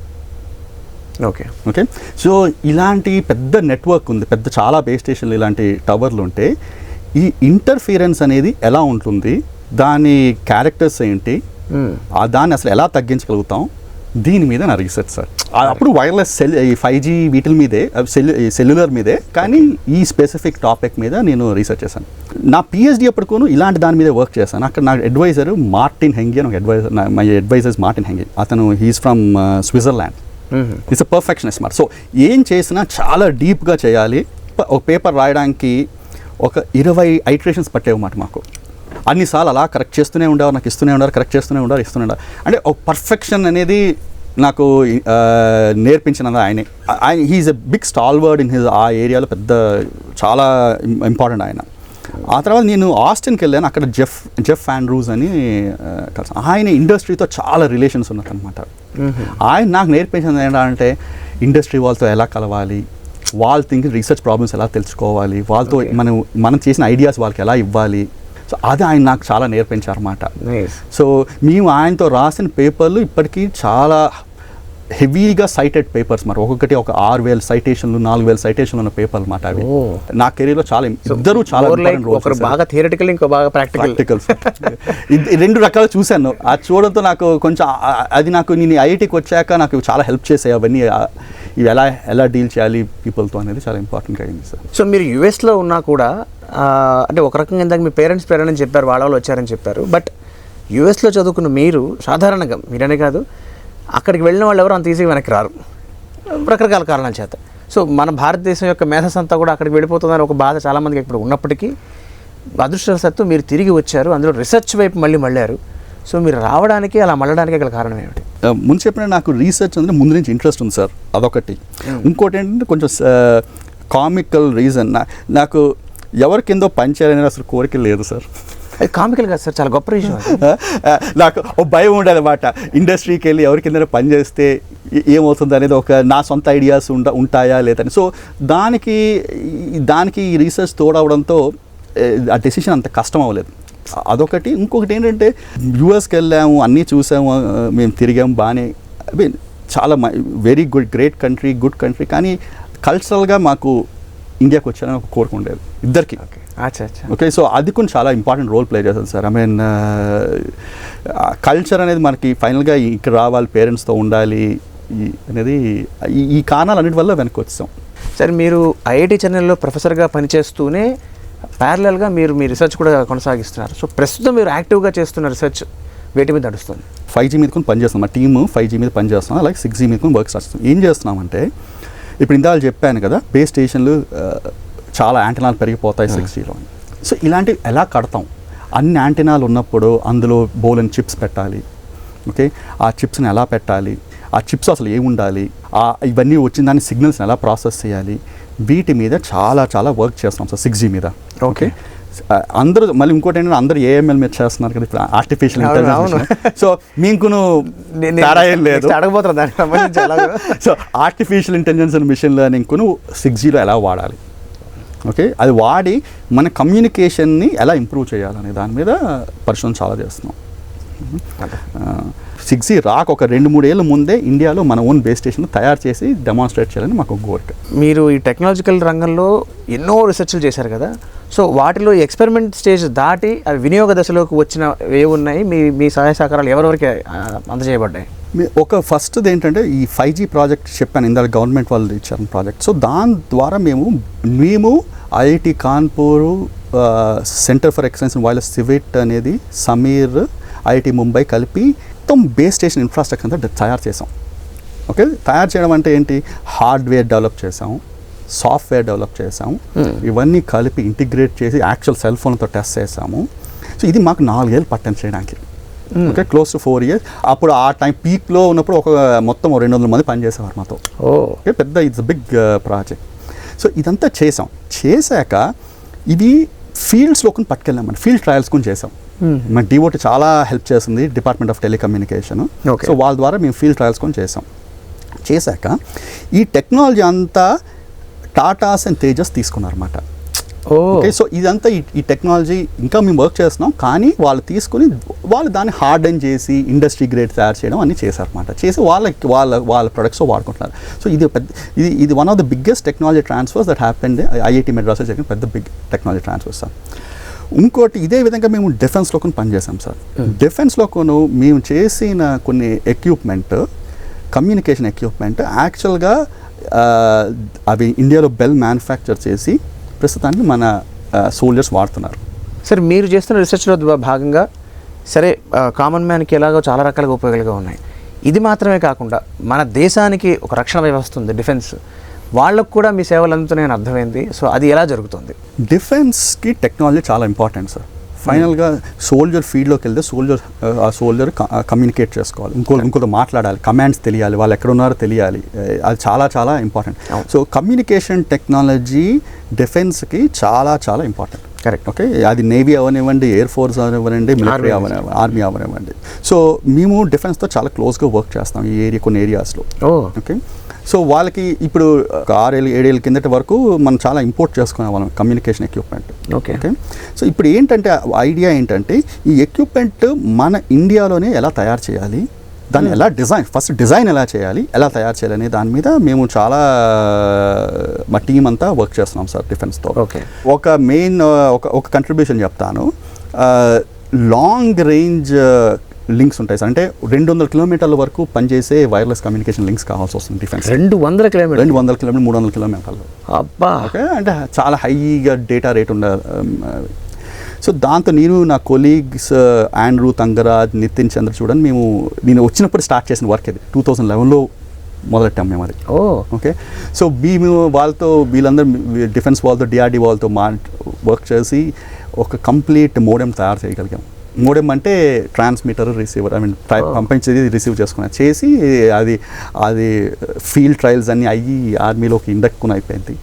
ఓకే. ఓకే, సో ఇలాంటి పెద్ద నెట్వర్క్ ఉంది, పెద్ద చాలా బేస్ స్టేషన్లు ఇలాంటి టవర్లు ఉంటే ఈ ఇంటర్ఫిరెన్స్ అనేది ఎలా ఉంటుంది, దాని క్యారెక్టర్స్ ఏంటి, దాన్ని అసలు ఎలా తగ్గించగలుగుతాం, దీని మీద నా రీసెర్చ్ సార్. అప్పుడు వైర్లెస్ 5G వీటిల మీదే, సెల్యులర్ మీదే, కానీ ఈ స్పెసిఫిక్ టాపిక్ మీద నేను రీసెర్చ్ చేశాను. నా పిహెచ్డి అప్పటికూను ఇలాంటి దాని మీద వర్క్ చేశాను. అక్కడ నా అడ్వైజర్ మార్టిన్ హెంగే అని ఒక అడ్వైజర్, మై అడ్వైజర్ మార్టిన్ హెంగే. అతను he's from Switzerland. It's a perfectionist మాట. సో ఏం చేసినా చాలా డీప్గా చేయాలి. ఒక పేపర్ రాయడానికి ఒక 20 ఐటరేషన్స్ పట్టేవన్నమాట మాకు. అన్నిసార్లు అలా కరెక్ట్ చేస్తూనే ఉండేవారు, నాకు ఇస్తూనే ఉండారు, కరెక్ట్ చేస్తూనే ఉండారు, ఇస్తూనే ఉండారు. అంటే ఒక పర్ఫెక్షన్ అనేది నాకు నేర్పించినది ఆయనే. He is a big stalwart in his, ఆ ఏరియాలో పెద్ద చాలా ఇంపార్టెంట్ ఆయన. ఆ తర్వాత నేను ఆస్టిన్కి వెళ్ళాను. అక్కడ జెఫ్ ఆండ్రూస్ అని కలిసి, ఆయన ఇండస్ట్రీతో చాలా రిలేషన్స్ ఉన్నదన్నమాట. ఆయన నాకు నేర్పించింది ఏంటంటే ఇండస్ట్రీ వాళ్ళతో ఎలా కలవాలి, వాళ్ళ థింకింగ్ రీసెర్చ్ ప్రాబ్లమ్స్ ఎలా తెలుసుకోవాలి, వాళ్ళతో మనం చేసిన ఐడియాస్ వాళ్ళకి ఎలా ఇవ్వాలి. సో అది ఆయన నాకు చాలా నేర్పించారన్నమాట. సో మేము ఆయనతో రాసిన పేపర్లు ఇప్పటికీ చాలా హెవీగా సైటెడ్ పేపర్స్ మరి. ఒక్కొక్కటి ఒక 6,000 సైటేషన్లు, 4,000 సైటేషన్లు ఉన్న పేపర్లు అన్నమాట అవి. నా కెరీర్లో చాలా, ఇద్దరు చాలా బాగా థియరిటికల్, ఇంకో బాగా ప్రాక్టికల్. రెండు రకాలు చూశాను. అది చూడడంతో నాకు కొంచెం అది నాకు నేను ఐఐటీకి వచ్చాక నాకు చాలా హెల్ప్ చేసాయి అవన్నీ. ఇవి ఎలా డీల్ చేయాలి పీపుల్తో అనేది చాలా ఇంపార్టెంట్గా అయింది సార్. సో మీరు యూఎస్లో ఉన్నా కూడా అంటే ఒక రకంగా ఇందాక మీ పేరెంట్స్ అని చెప్పారు, వాళ్ళు వచ్చారని చెప్పారు. బట్ యూఎస్లో చదువుకున్న మీరు సాధారణంగా, మీరనే కాదు, అక్కడికి వెళ్ళిన వాళ్ళు ఎవరు అంత ఈజీగా వెనక్కి రారు రకరకాల కారణాల చేత. సో మన భారతదేశం యొక్క మేధస్ అంతా కూడా అక్కడికి వెళ్ళిపోతుందని ఒక బాధ చాలామందికి ఇప్పుడు ఉన్నప్పటికీ అదృష్టవశాత్తు మీరు తిరిగి వచ్చారు, అందులో రీసెర్చ్ వైపు మళ్ళారు. సో మీరు రావడానికి, అలా మళ్ళడానికి గల కారణం ఏమిటి? ముందు చెప్పిన నాకు రీసెర్చ్ అంటే ముందు నుంచి ఇంట్రెస్ట్ ఉంది సార్, అదొకటి. ఇంకోటి ఏంటంటే కొంచెం కామికల్ రీజన్, నాకు ఎవరి కిందో పనిచేయాలనే అసలు కోరిక లేదు సార్. అది కామికల్ కాదు సార్, చాలా గొప్ప విషయం. నాకు ఒక భయం ఉండదు అన్నమాట. ఇండస్ట్రీకి వెళ్ళి ఎవరి కింద పని చేస్తే ఏమవుతుంది అనేది ఒక నా సొంత ఐడియాస్ ఉంటాయా లేదని. సో దానికి ఈ రీసెర్చ్ తోడవడంతో ఆ డెసిషన్ అంత కష్టం అవ్వలేదు. అదొకటి. ఇంకొకటి ఏంటంటే యూఎస్కి వెళ్ళాము, అన్నీ చూసాము, మేము తిరిగాము బాగానే. చాలా very great country, good country. కానీ కల్చరల్గా మాకు ఇండియాకి వచ్చానని ఒక కోరిక ఉండేది ఇద్దరికి. ఓకే, సో అది కొంచెం చాలా ఇంపార్టెంట్ రోల్ ప్లే చేస్తుంది సార్. ఐ మీన్ కల్చర్ అనేది మనకి ఫైనల్గా ఇక్కడ రావాలి, పేరెంట్స్తో ఉండాలి అనేది, ఈ కారణాలు అన్నిటి వల్ల వెనక్కి వచ్చాం. సరే, మీరు ఐఐటి చెన్నైలో ప్రొఫెసర్గా పనిచేస్తూనే ప్యారలల్గా మీరు మీ రీసెర్చ్ కూడా కొనసాగిస్తున్నారు. సో ప్రస్తుతం మీరు యాక్టివ్గా చేస్తున్న రీసెర్చ్ వేటి మీద నడుస్తుంది? 5G మీద కొన్ని పనిచేస్తున్నాం. మా టీము 5G మీద పనిచేస్తున్నాం, అలాగే 6G మీద కొన్ని వర్క్ చేస్తున్నాం. ఏం చేస్తున్నామంటే ఇప్పుడు ఇందాక చెప్పాను కదా, బేస్ స్టేషన్లు చాలా యాంటెనాలు పెరిగిపోతాయి 6Gలో. సో ఇలాంటివి ఎలా కడతాం? అన్ని యాంటెనాలు ఉన్నప్పుడు అందులో బోలెన్ చిప్స్ పెట్టాలి. ఓకే, ఆ చిప్స్ని ఎలా పెట్టాలి, ఆ చిప్స్ అసలు ఏముండాలి, ఇవన్నీ వచ్చిన దాన్ని సిగ్నల్స్ని ఎలా ప్రాసెస్ చేయాలి, వీటి మీద చాలా వర్క్ చేస్తాం సార్ 6G మీద. ఓకే, అందరూ మళ్ళీ ఇంకోటి ఏంటంటే అందరూ AML మీద చేస్తున్నారు కదా ఇప్పుడు, ఆర్టిఫిషియల్ ఇంటెలిజెన్స్. సో మీకు తేడా ఏం లేదు. So artificial intelligence and machine learning 6Gలో ఎలా వాడాలి, ఓకే, అది వాడి మన కమ్యూనికేషన్ని ఎలా ఇంప్రూవ్ చేయాలనే దాని మీద పరిశోధన చాలా చేస్తున్నాం. 6G రాక ఒక 2-3 ఏళ్ళ ముందే ఇండియాలో మన ఓన్ బేస్ స్టేషన్ తయారు చేసి డెమాన్స్ట్రేట్ చేయాలని మాకు కోరిక. మీరు ఈ టెక్నాలజికల్ రంగంలో ఎన్నో రీసెర్చ్లు చేశారు కదా, సో వాటిలో ఎక్స్పెరిమెంట్ స్టేజ్ దాటి అవి వినియోగ దశలోకి వచ్చిన ఏమున్నాయి? మీ సహాయ సహకారాలు ఎవరెవరికి అందజేయబడ్డాయి? ఒక ఫస్ట్ది ఏంటంటే ఈ 5G ప్రాజెక్ట్ చెప్పాను ఇందాక, గవర్నమెంట్ వాళ్ళు ఇచ్చారు ప్రాజెక్ట్. సో దాని ద్వారా మేము IIT Kanpur, centre for excellence in wireless CEWiT అనేది, సమీర్, IIT ముంబై కలిపి మొత్తం బేస్ స్టేషన్ ఇన్ఫ్రాస్ట్రక్చర్ అంతా తయారు చేసాం. ఓకే, తయారు చేయడం అంటే ఏంటి, హార్డ్వేర్ డెవలప్ చేసాము, సాఫ్ట్వేర్ డెవలప్ చేసాము, ఇవన్నీ కలిపి ఇంటిగ్రేట్ చేసి యాక్చువల్ సెల్ ఫోన్తో టెస్ట్ చేసాము. సో ఇది మాకు 4 ఏళ్ళు పట్టం చేయడానికి. Okay, close to 4 years. అప్పుడు ఆ టైం పీక్లో ఉన్నప్పుడు మొత్తం 200 మంది పనిచేసేవారు మాతో. ఓకే, పెద్ద ఇట్స్ బిగ్ ప్రాజెక్ట్. సో ఇదంతా చేశాక ఇది ఫీల్డ్స్లోకి పట్టుకెళ్ళామని, ఫీల్డ్ ట్రయల్స్ కూడా చేసాం. మన డివోటి చాలా హెల్ప్ చేస్తుంది, డిపార్ట్మెంట్ ఆఫ్ టెలికమ్యూనికేషన్. సో వాళ్ళ ద్వారా మేము ఫీల్డ్ ట్రయల్స్ కూడా చేశాక ఈ టెక్నాలజీ అంతా టాటాస్ అండ్ తేజస్ తీసుకున్నారన్నమాట. ఓకే, సో ఇదంతా ఈ టెక్నాలజీ ఇంకా మేము వర్క్ చేస్తున్నాం, కానీ వాళ్ళు తీసుకుని వాళ్ళు దాన్ని హార్డెన్ చేసి ఇండస్ట్రీ గ్రేడ్ తయారు చేయడం అన్నీ చేశారన్నమాట. చేసి వాళ్ళ ప్రొడక్ట్స్ వాడుకుంటున్నారు. సో ఇది one of the biggest technology transfers that happened IIT మెడ్రాస్లో జరిగిన పెద్ద బిగ్ టెక్నాలజీ ట్రాన్స్ఫర్ సార్. ఇంకోటి ఇదే విధంగా మేము డిఫెన్స్లో కొన్ని పనిచేసాం సార్. డిఫెన్స్లో కొన్ని మేము చేసిన కొన్ని ఎక్విప్మెంట్, కమ్యూనికేషన్ ఎక్విప్మెంట్ యాక్చువల్గా అవి ఇండియాలో బెల్ మ్యానుఫ్యాక్చర్ చేసి ప్రస్తుతానికి మన సోల్జర్స్ వాడుతున్నారు. సరే, మీరు చేస్తున్న రీసెర్చ్లో భాగంగా సరే కామన్ మ్యాన్కి ఎలాగో చాలా రకాలుగా ఉపయోగాలుగా ఉన్నాయి. ఇది మాత్రమే కాకుండా మన దేశానికి ఒక రక్షణ వ్యవస్థ ఉంది, డిఫెన్స్, వాళ్ళకు కూడా మీ సేవలు అందుతున్నాయని అర్థమైంది. సో అది ఎలా జరుగుతుంది? డిఫెన్స్కి టెక్నాలజీ చాలా ఇంపార్టెంట్ సార్. ఫైనల్గా సోల్జర్ ఫీల్డ్లోకి వెళ్తే ఆ సోల్జర్ కమ్యూనికేట్ చేసుకోవాలి, ఇంకోతో మాట్లాడాలి, కమాండ్స్ తెలియాలి, వాళ్ళు ఎక్కడ ఉన్నారో తెలియాలి. అది చాలా చాలా ఇంపార్టెంట్. సో కమ్యూనికేషన్ టెక్నాలజీ డిఫెన్స్కి చాలా చాలా ఇంపార్టెంట్. కరెక్ట్. ఓకే, అది నేవీ అవనివ్వండి, ఎయిర్ ఫోర్స్ అవనివ్వండి, మిలిటరీ అవనివ్వండి, ఆర్మీ అవనివ్వండి. సో మేము డిఫెన్స్తో చాలా క్లోజ్గా వర్క్ చేస్తాం ఈ కొన్ని ఏరియాస్లో. ఓకే, సో వాళ్ళకి ఇప్పుడు 6-7 ఏళ్ళ కిందటి వరకు మనం చాలా ఇంపోర్ట్ చేసుకునే వాళ్ళం కమ్యూనికేషన్ ఎక్విప్మెంట్. ఓకే, సో ఇప్పుడు ఏంటంటే ఐడియా ఏంటంటే ఈ ఎక్విప్మెంట్ మన ఇండియాలోనే ఎలా తయారు చేయాలి, దాన్ని ఎలా డిజైన్ ఎలా చేయాలి, ఎలా తయారు చేయాలి అనే దాని మీద మేము చాలా మా టీం అంతా వర్క్ చేస్తున్నాం సార్ డిఫెన్స్తో. ఓకే, ఒక మెయిన్ ఒక కంట్రిబ్యూషన్ చెప్తాను. లాంగ్ రేంజ్ లింక్స్ ఉంటాయి సార్, అంటే 200 కిలోమీటర్ల వరకు పనిచేసే వైర్లెస్ కమ్యూనికేషన్ లింక్స్ కావాల్సి వస్తుంది డిఫెన్స్. 200 కిలోమీటర్లు, 300 కిలోమీటర్లు. అబ్బా. ఓకే, అంటే చాలా హైగా డేటా రేట్ ఉండదు. సో దాంతో నేను నా కొలీగ్స్ ఆండ్రూ తంగరాజ్, నితిన్ చంద్రచూడన్, నేను వచ్చినప్పుడు స్టార్ట్ చేసిన వర్క్ అది 2011లో మొదలెట్టాం మేము అది. ఓకే, సో మేము వీళ్ళందరూ డిఫెన్స్ వాళ్ళతో డిఆర్డి వాళ్ళతో వర్క్ చేసి ఒక కంప్లీట్ మోడెం తయారు చేయగలిగాం. మోడెం అంటే ట్రాన్స్మిటర్, రిసీవర్, పంపించేది రిసీవ్ చేసి అది ఫీల్డ్ ట్రయల్స్ అన్నీ అయ్యి ఆర్మీలోకి ఇండక్ట్ అయిపోయింది.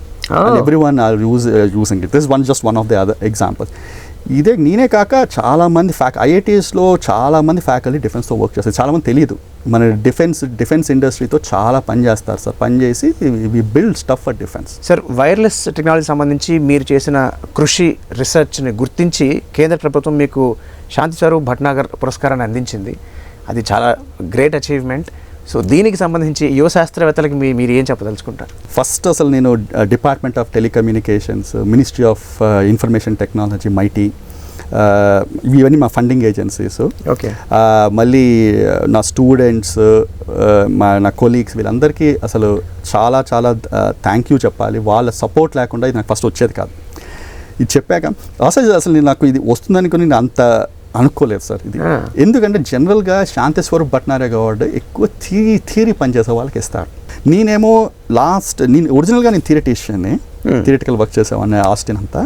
Everyone are using it. This just one of the other example. ఇదే నేనే కాక చాలామంది ఐఐటీస్లో చాలామంది ఫ్యాకల్టీ డిఫెన్స్తో వర్క్ చేస్తారు. చాలామంది తెలియదు మన డిఫెన్స్ ఇండస్ట్రీతో చాలా పని చేస్తారు సార్. పని చేసి we build stuff for defence. Sir, wireless technology సంబంధించి మీరు చేసిన కృషి, రీసెర్చ్ని గుర్తించి కేంద్ర ప్రభుత్వం మీకు శాంతి స్వరూప్ భట్నాగర్ పురస్కారాన్ని అందించింది. అది చాలా గ్రేట్ అచీవ్మెంట్. సో దీనికి సంబంధించి యువ శాస్త్రవేత్తలకి మీరు ఏం చెప్పదలుచుకుంటారు? ఫస్ట్ అసలు నేను department of telecommunications, ministry of information technology, mighty, ఇవన్నీ మా ఫండింగ్ ఏజెన్సీస్. ఓకే, మళ్ళీ నా స్టూడెంట్స్, నా కొలీగ్స్, వీళ్ళందరికీ అసలు చాలా చాలా థ్యాంక్ యూ చెప్పాలి. వాళ్ళ సపోర్ట్ లేకుండా ఇది నాకు ఫస్ట్ వచ్చేది కాదు. ఇది చెప్పాక అసలు నాకు ఇది వస్తుందని నేను అంత అనుకోలేదు సార్. ఇది ఎందుకంటే జనరల్గా శాంతి స్వరూప్ భట్నాగర్ అవార్డు ఎక్కువ థియరీ పనిచేసే వాళ్ళకి ఇస్తారు. నేనేమో నేను ఒరిజినల్గా నేను థియరిటికల్ వర్క్ చేసేవాడిని ఆస్టిన్ అంతా.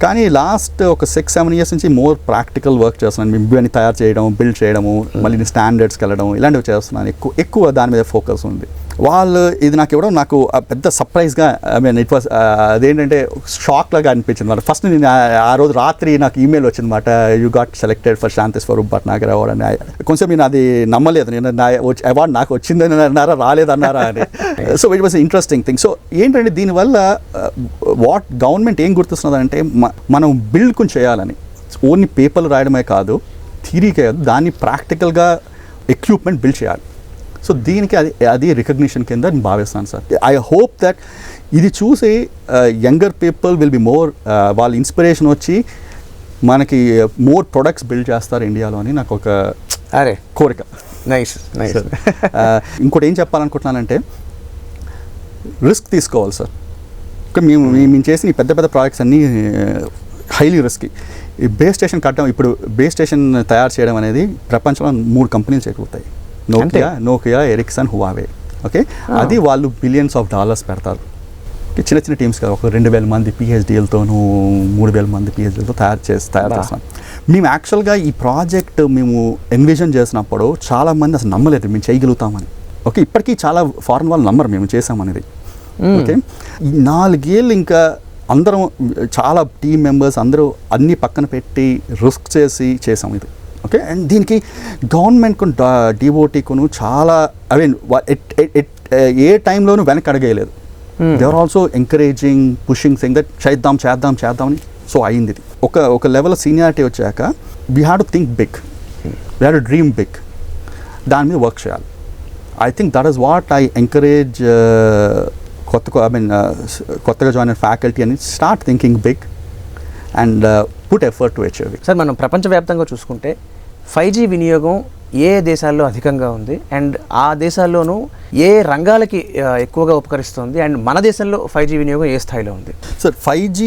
కానీ లాస్ట్ ఒక 6-7 ఇయర్స్ నుంచి మోర్ ప్రాక్టికల్ వర్క్ చేస్తున్నాను. ఇవన్నీ తయారు చేయడం, బిల్డ్ చేయడము, మళ్ళీ స్టాండర్డ్స్కి వెళ్ళడం, ఇలాంటివి చేస్తున్నాను. ఎక్కువ దాని మీద ఫోకస్ ఉంది. వాళ్ళు ఇది నాకు ఇవ్వడం నాకు పెద్ద సర్ప్రైజ్గా, ఇట్ వాస్ అదేంటంటే షాక్ లాగా అనిపించింది మాట. ఫస్ట్ నేను ఆ రోజు రాత్రి నాకు ఈమెయిల్ వచ్చింది మాట, you got selected for Shanti Swarup Bhatnagar award అని. కొంచెం నేను అది నమ్మలేదు, నేను నా అవార్డు నాకు వచ్చిందని అన్నారా రాలేదన్నారా అని. So it was interesting thing. So ఏంటంటే దీనివల్ల వాట్ గవర్నమెంట్ ఏం గుర్తిస్తున్నదంటే మనం బిల్డ్ కొంచెం చేయాలని, ఓన్లీ పేపర్లు రాయడమే కాదు, థియరీకే కాదు, దాన్ని ప్రాక్టికల్గా ఎక్విప్మెంట్ బిల్డ్ చేయాలి. సో దీనికి అది రికగ్నిషన్ కింద నేను భావిస్తాను సార్. ఐ హోప్ దట్ ఇది చూసి younger people will be more, వాళ్ళ ఇన్స్పిరేషన్ వచ్చి మనకి మోర్ ప్రొడక్ట్స్ బిల్డ్ చేస్తారు ఇండియాలో అని నాకు ఒక కోరిక. Nice nice. ఇంకోటి ఏం చెప్పాలనుకుంటున్నానంటే రిస్క్ తీసుకోవాలి సార్. మేము చేసిన ఈ పెద్ద పెద్ద ప్రాజెక్ట్స్ అన్నీ హైలీ రిస్కీ. ఈ బేస్ స్టేషన్ కట్టడం, ఇప్పుడు బేస్ స్టేషన్ తయారు చేయడం అనేది ప్రపంచంలో 3 కంపెనీలు చేకూరుతాయి. Nokia, Ericsson, Huawei. ఓకే, అది వాళ్ళు బిలియన్స్ ఆఫ్ డాలర్స్ పెడతారు. చిన్న చిన్న టీమ్స్ కదా, ఒక 2,000 మంది పిహెచ్డీలతోనూ 3,000 మంది పిహెచ్డీలతో తయారు చేస్తున్నాం. మేము యాక్చువల్గా ఈ ప్రాజెక్ట్ మేము ఎన్విజన్ చేసినప్పుడు చాలామంది అసలు నమ్మలేదు మేము చేయగలుగుతామని. ఓకే, ఇప్పటికీ చాలా ఫారెన్ వాళ్ళు నమ్మరు మేము చేసామనేది. ఓకే, 4 ఏళ్ళు ఇంకా అందరం చాలా టీమ్ మెంబర్స్ అందరూ అన్నీ పక్కన పెట్టి రిస్క్ చేసాం ఇది. ఓకే, అండ్ దీనికి గవర్నమెంట్కు డిఓటీకును చాలా ఏ టైంలోనూ వెనక్కి అడగలేదు. They are also encouraging pushing saying that చేద్దామని. సో అయింది ఇది. ఒక లెవెల్ సీనియారిటీ వచ్చాక we have to think big, we have to dream big, దాని మీద వర్క్ చేయాలి. I think that is what I encourage కొత్తగా జాయిన్ అయిన ఫ్యాకల్టీ అని start thinking big and put effort to achieve it. Sir, మనం ప్రపంచవ్యాప్తంగా చూసుకుంటే 5G వినియోగం ఏ దేశాల్లో అధికంగా ఉంది అండ్ ఆ దేశాల్లోనూ ఏ రంగాలకి ఎక్కువగా ఉపకరిస్తుంది అండ్ మన దేశంలో 5G వినియోగం ఏ స్థాయిలో ఉంది? సార్ 5G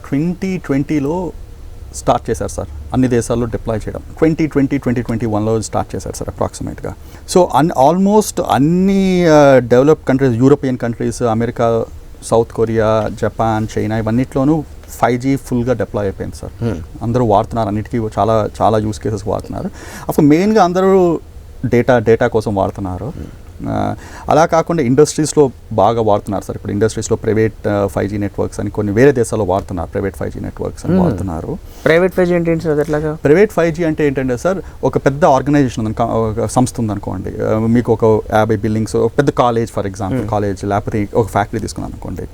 2020లో స్టార్ట్ చేశారు సార్, అన్ని దేశాల్లో డిప్లాయ్ చేయడం. 2021లో స్టార్ట్ చేశారు సార్ అప్రాక్సిమేట్గా. సో ఆల్మోస్ట్ అన్ని developed countries, European countries, America, South Korea, Japan, China ఇవన్నిట్లోనూ 5G ఫుల్గా డిప్లాయ్ అయిపోయింది సార్. అందరూ వాడుతున్నారు, అన్నిటికీ చాలా యూస్ కేసెస్ వాడుతున్నారు. అప్పుడు మెయిన్గా అందరూ డేటా కోసం వాడుతున్నారు. అలా కాకుండా ఇండస్ట్రీస్లో బాగా వాడుతున్నారు సార్. ఇప్పుడు ఇండస్ట్రీస్లో ప్రైవేట్ 5G నెట్వర్క్స్ అని కొన్ని వేరే దేశాల్లో వాడుతున్నారు. ప్రైవేట్ 5G నెట్వర్క్స్ అని వాడుతున్నారు. ప్రైవేట్ 5G అంటే ఏంటి సార్? ఎట్లాగా ప్రైవేట్ 5G అంటే ఏంటంటే సార్, ఒక పెద్ద ఆర్గనైజేషన్ ఉంది, ఒక సంస్థ ఉందనుకోండి, మీకు ఒక 50 బిల్డింగ్స్, ఒక పెద్ద కాలేజ్ ఫర్ ఎగ్జాంపుల్, కాలేజ్ లేకపోతే ఒక ఫ్యాక్టరీ తీసుకున్నాను అనుకోండి,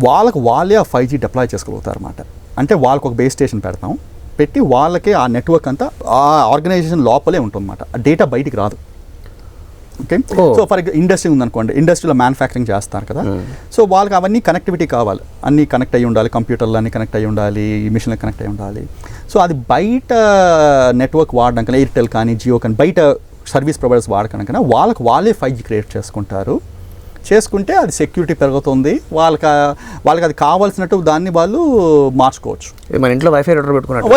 వాళ్ళే ఆ 5G డిప్లాయ్ చేసుకోగలుగుతారు అన్నమాట. అంటే వాళ్ళకి ఒక బేస్ స్టేషన్ పెట్టి వాళ్ళకే ఆ నెట్వర్క్ అంతా ఆ ఆర్గనైజేషన్ లోపలే ఉంటుందన్నమాట. ఆ డేటా బయటికి రాదు. ఓకే, సో ఫర్ ఇండస్ట్రీ ఉందనుకోండి, ఇండస్ట్రీలో మ్యానుఫ్యాక్చరింగ్ చేస్తారు కదా, సో వాళ్ళకి అవన్నీ కనెక్టివిటీ కావాలి, అన్నీ కనెక్ట్ అయ్యి ఉండాలి, కంప్యూటర్లు అన్నీ కనెక్ట్ అయ్యి ఉండాలి, మిషన్లు కనెక్ట్ అయ్యి ఉండాలి. సో అది బయట నెట్వర్క్ వాడడం కన్నా, ఎయిర్టెల్ కానీ జియో కానీ బయట సర్వీస్ ప్రొవైడర్స్ వాడడం కన్నా వాళ్ళే 5G క్రియేట్ చేసుకుంటే అది సెక్యూరిటీ పెరుగుతుంది, వాళ్ళకి అది కావాల్సినట్టు దాన్ని వాళ్ళు మార్చుకోవచ్చు. మన ఇంట్లో వైఫై రౌటర్ పెట్టుకున్నాడు.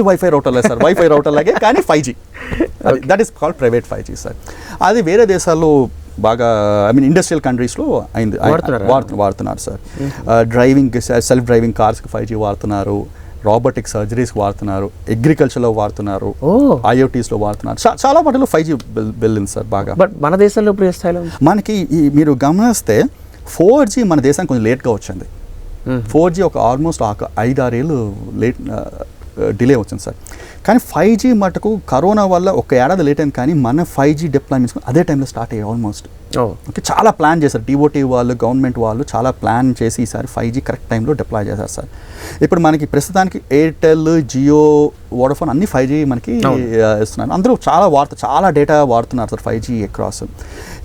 వైఫై రౌటర్ లేదు సార్, వైఫై రౌటర్ లాగే కానీ 5G. That is called private 5G sir. అది వేరే దేశాల్లో బాగా, ఐ మీన్ ఇండస్ట్రియల్ కంట్రీస్లో అయింది, వాడుతున్నారు సార్. డ్రైవింగ్, సెల్ఫ్ డ్రైవింగ్ కార్స్కి 5G వాడుతున్నారు, రోబోటిక్ సర్జరీస్కి వాడుతున్నారు, అగ్రికల్చర్లో వాడుతున్నారు, IoTస్లో వాడుతున్నారు. చాలా వాటిలో 5G వెళ్ళింది సార్ బాగా. బట్ మన దేశంలో ఇప్పుడు ఏ స్థాయిలో మనకి మీరు గమనిస్తే 4G మన దేశానికి కొంచెం లేట్గా వచ్చింది. 4G ఒక ఆల్మోస్ట్ 5-6 ఏళ్ళు డిలే వచ్చింది సార్. కానీ 5G మటుకు కరోనా వల్ల ఒక ఏడాది లేట్ అయింది, కానీ మన 5G డిప్లాయ్మెంట్స్ అదే టైంలో స్టార్ట్ అయ్యాయి ఆల్మోస్ట్. ఓకే, చాలా ప్లాన్ చేశారు, DOT వాళ్ళు, గవర్నమెంట్ వాళ్ళు చాలా ప్లాన్ చేసి ఈసారి 5G కరెక్ట్ టైంలో డిప్లాయ్ చేశారు సార్. ఇప్పుడు మనకి ప్రస్తుతానికి ఎయిర్టెల్, జియో, వోడాఫోన్ అన్ని 5G మనకి ఇస్తున్నారు. అందరూ చాలా డేటా వాడుతున్నారు సార్ 5G అక్రాస్.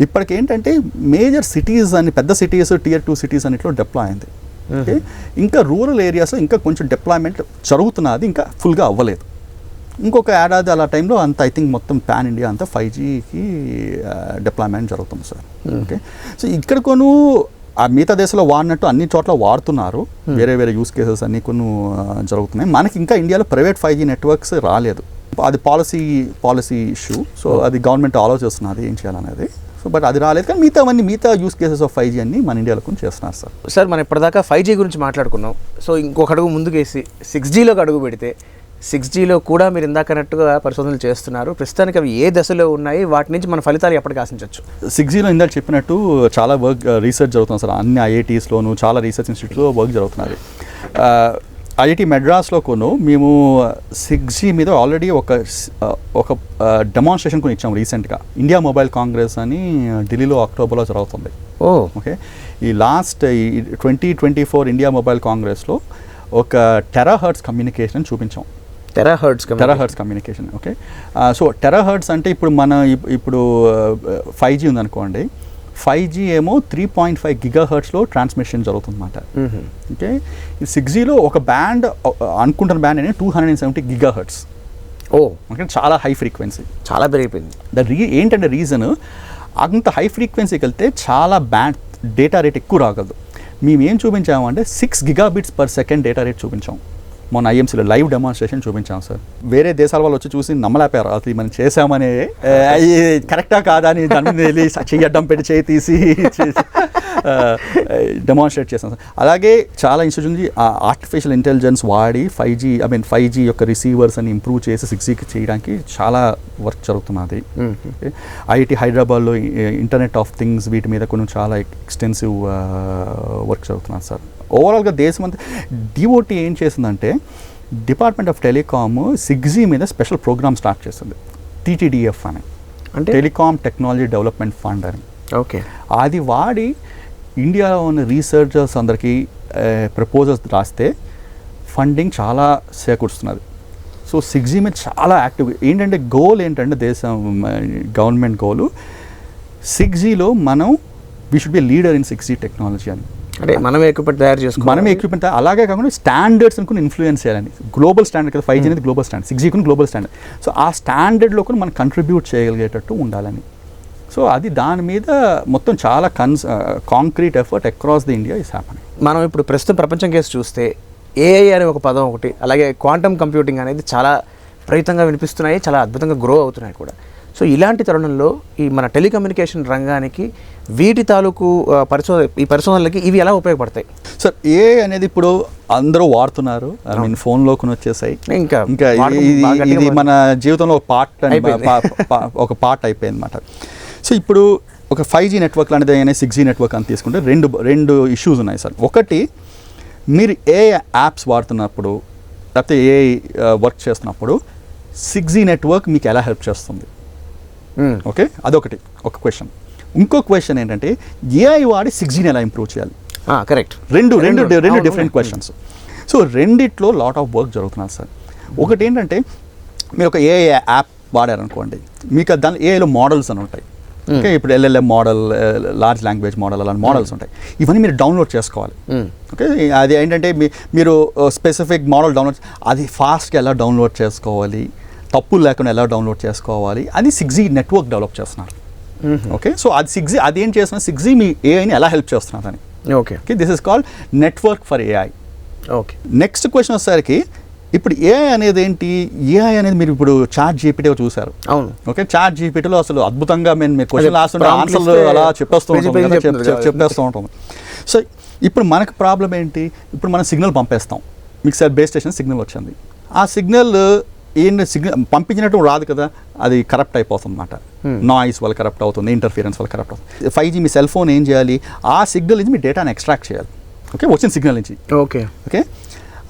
ఇప్పటికి ఏంటంటే మేజర్ సిటీస్ అని, పెద్ద సిటీస్, Tier 2 సిటీస్ అన్నిట్లో డిప్లాయ్ అయింది. ఓకే, ఇంకా రూరల్ ఏరియాస్లో ఇంకా కొంచెం డిప్లాయ్మెంట్ జరుగుతున్నది, ఇంకా ఫుల్గా అవ్వలేదు. ఇంకొక ఏడాది అలా టైంలో అంతా ఐ థింక్ మొత్తం పాన్ ఇండియా అంతా 5Gకి డిప్లాయ్మెంట్ జరుగుతుంది సార్. ఓకే, సో ఇక్కడ కొను ఆ మిగతా దేశంలో వాడినట్టు అన్ని చోట్ల వాడుతున్నారు, వేరే యూస్ కేసెస్ అన్ని కొన్ని జరుగుతున్నాయి. మనకి ఇంకా ఇండియాలో ప్రైవేట్ 5G నెట్వర్క్స్ రాలేదు. అది పాలసీ ఇష్యూ. సో అది గవర్నమెంట్ ఆలోచిస్తున్నది ఏం చేయాలనేది. సో బట్ అది రాలేదు, కానీ మిగతా యూస్ కేసెస్ ఆఫ్ 5G అన్ని మన ఇండియాలో కొంచెం చేస్తున్నారు సార్. సార్, మనం ఇప్పటిదాకా 5G గురించి మాట్లాడుకున్నాం. సో ఇంకొక అడుగు ముందుకేసి 6Gలోకి అడుగు పెడితే, 6Gలో కూడా మీరు ఇందాకన్నట్టుగా పరిశోధనలు చేస్తున్నారు. ప్రస్తుతానికి అవి ఏ దశలో ఉన్నాయి, వాటి నుంచి మన ఫలితాలు ఎప్పటికి ఆశించవచ్చు? 6Gలో ఇందాక చెప్పినట్టు చాలా రీసెర్చ్ జరుగుతుంది సార్. అన్ని IITsలోను చాలా రీసెర్చ్ ఇన్స్టిట్యూట్లో వర్క్ జరుగుతున్నది. IIT మెడ్రాస్లో కొను మేము 6G మీద ఆల్రెడీ ఒక డెమాన్స్ట్రేషన్ కొని ఇచ్చాము రీసెంట్గా. ఇండియా మొబైల్ కాంగ్రెస్ అని ఢిల్లీలో అక్టోబర్లో జరుగుతుంది. ఓకే, ఈ లాస్ట్ 2024 ఇండియా మొబైల్ కాంగ్రెస్లో ఒక టెరాహర్ట్జ్ కమ్యూనికేషన్ చూపించాం. టెరాహర్ట్జ్ కమ్యూనికేషన్. ఓకే, సో టెరాహర్ట్జ్ అంటే ఇప్పుడు 5G ఉందనుకోండి, 5G ఏమో 3.5 GHz ట్రాన్స్మిషన్ జరుగుతుందన్నమాట. ఓకే, ఈ 6Gలో ఒక బ్యాండ్ అనుకుంటున్న బ్యాండ్ అనేది 270 GHz. ఓకే, చాలా హై ఫ్రీక్వెన్సీ, చాలా పెరిగిపోయింది. ఏంటంటే రీజన్, అంత హై ఫ్రీక్వెన్సీకి వెళ్తే చాలా డేటా రేట్ ఎక్కువ రాగలదు. మేము ఏం చూపించామంటే 6 Gbps డేటా రేట్ చూపించాం. మొన్న IMCలో లైవ్ డెమాన్స్ట్రేషన్ చూపించాం సార్. వేరే దేశాల వాళ్ళు వచ్చి చూసి నమ్మలేపారు, అది మనం చేసామని, కరెక్టా కాదా అని దాని మీద వెళ్ళి చెయ్యడ్డం పెట్టి చేయి తీసి డెమాన్స్ట్రేట్ చేసాం సార్. అలాగే చాలా ఇన్స్టిట్యూట్ నుంచి ఆర్టిఫిషియల్ ఇంటెలిజెన్స్ వాడి 5G యొక్క రిసీవర్స్ అని ఇంప్రూవ్ చేసి 6Gకి చేయడానికి చాలా వర్క్ జరుగుతున్నది. IIT హైదరాబాద్లో ఇంటర్నెట్ ఆఫ్ థింగ్స్ వీటి మీద కొన్ని చాలా ఎక్స్టెన్సివ్ వర్క్ జరుగుతున్నారు సార్. ఓవరాల్గా దేశం అంతా DOT ఏం చేసిందంటే, డిపార్ట్మెంట్ ఆఫ్ టెలికామ్ 6G మీద స్పెషల్ ప్రోగ్రామ్ స్టార్ట్ చేస్తుంది, TTDF అని, అంటే టెలికామ్ టెక్నాలజీ డెవలప్మెంట్ ఫండ్ అని. ఓకే, అది వాడి ఇండియాలో ఉన్న రీసెర్చర్స్ అందరికీ ప్రపోజల్స్ రాస్తే ఫండింగ్ చాలా సేకూరుస్తున్నది. సో 6G మీద చాలా యాక్టివ్. ఏంటంటే గోల్ ఏంటంటే దేశం గవర్నమెంట్ గోలు 6Gలో మనం we should be leader in 6G technology అని. అంటే మనమే ఎక్విప్మెంట్ తయారు చేసుకోవాలి, మనమే ఎక్విప్మెంట్ అలాగే కాకుండా స్టాండర్డ్స్ అనుకుని ఇన్ఫ్లుయెన్స్ చేయాలని. గ్లోబల్ స్టాండర్డ్ కదా 5G అనేది గ్లోబల్ స్టాండర్డ్, 6G కూడా గ్లోబల్ స్టాండర్డ్. సో ఆ స్టాండర్డ్లో కూడా మనం కంట్రిబ్యూట్ చేయగలిగేటట్టు ఉండాలని. సో అది దాని మీద మొత్తం చాలా concrete effort across the India is happening. మనం ఇప్పుడు ప్రస్తుతం ప్రపంచం కేసు చూస్తే ఏఐ అనే ఒక పదం ఒకటి, అలాగే క్వాంటమ్ కంప్యూటింగ్ అనేది చాలా ప్రయుతంగా వినిపిస్తున్నాయి, చాలా అద్భుతంగా గ్రో అవుతున్నాయి కూడా. సో ఇలాంటి తరుణంలో ఈ మన టెలికమ్యూనికేషన్ రంగానికి వీటి తాలూకు ఈ పరిశోధనలకి ఇవి ఎలా ఉపయోగపడతాయి? సార్ ఏఐ అనేది ఇప్పుడు అందరూ వాడుతున్నారు. ఐ మీన్ ఫోన్లోకి వచ్చేసాయి. ఇంకా ఇది మన జీవితంలో ఒక పార్ట్ అయిపోయింది అన్నమాట. సో ఇప్పుడు ఒక 5G నెట్వర్క్ లాంటిది అయినా 6G నెట్వర్క్ అని తీసుకుంటే రెండు ఇష్యూస్ ఉన్నాయి సార్. ఒకటి, మీరు ఏఐ యాప్స్ వాడుతున్నప్పుడు లేకపోతే ఏఐ వర్క్ చేస్తున్నప్పుడు 6G నెట్వర్క్ మీకు ఎలా హెల్ప్ చేస్తుంది? ఓకే, అదొకటి ఒక క్వశ్చన్. ఇంకో క్వశ్చన్ ఏంటంటే ఏఐ వాడి 6Gని ఎలా ఇంప్రూవ్ చేయాలి? కరెక్ట్. రెండు డిఫరెంట్ క్వశ్చన్స్. సో రెండిట్లో లాట్ ఆఫ్ వర్క్ జరుగుతున్నారు సార్. ఒకటి ఏంటంటే మీరు ఒక ఏఐ యాప్ వాడారనుకోండి, మీకు దాని ఏఐలో మోడల్స్ అని ఉంటాయి. ఓకే, ఇప్పుడు LLM model, large language model అలాంటి మోడల్స్ ఉంటాయి. ఇవన్నీ మీరు డౌన్లోడ్ చేసుకోవాలి. ఓకే, అది ఏంటంటే మీరు స్పెసిఫిక్ మోడల్ డౌన్లోడ్, అది ఫాస్ట్గా ఎలా డౌన్లోడ్ చేసుకోవాలి, తప్పులు లేకుండా ఎలా డౌన్లోడ్ చేసుకోవాలి, అది 6G నెట్వర్క్ డెవలప్ చేస్తున్నారు. ఓకే, సో అది 6G అది ఏం చేస్తున్నారు, 6G మీ ఏఐని ఎలా హెల్ప్ చేస్తున్నారు అని. Okay, this is called network for AI. Okay, next question వచ్చేసరికి ఇప్పుడు ఏఐ అనేది ఏంటి? ఏఐ అనేది మీరు ఇప్పుడు చాట్ జీపీటీ చూసారు. అవును. ఓకే, చాట్ జీపీటీలో అసలు అద్భుతంగా మీరు క్వశ్చన్ రాస్తుంటే ఆన్సర్లు అలా చెప్పేస్తూ ఉంటుంది. సో ఇప్పుడు మనకు ప్రాబ్లం ఏంటి? ఇప్పుడు మనం సిగ్నల్ పంపేస్తాం, మీకు సార్ బేస్ స్టేషన్ సిగ్నల్ వచ్చింది. ఆ సిగ్నల్ సిగ్నల్ పంపించినట్టు రాదు కదా, అది కరప్ట్ అయిపోతుంది అన్నమాట. నాయిస్ వల్ల కరప్ట్ అవుతుంది, ఇంటర్ఫిరెన్స్ వల్ల కరప్ట్ అవుతుంది. 5G మీ సెల్ ఫోన్ ఏం చేయాలి? ఆ సిగ్నల్ నుంచి మీ డేటాని ఎక్స్ట్రాక్ట్ చేయాలి. ఓకే, వచ్చిన సిగ్నల్ నుంచి. ఓకే, ఓకే,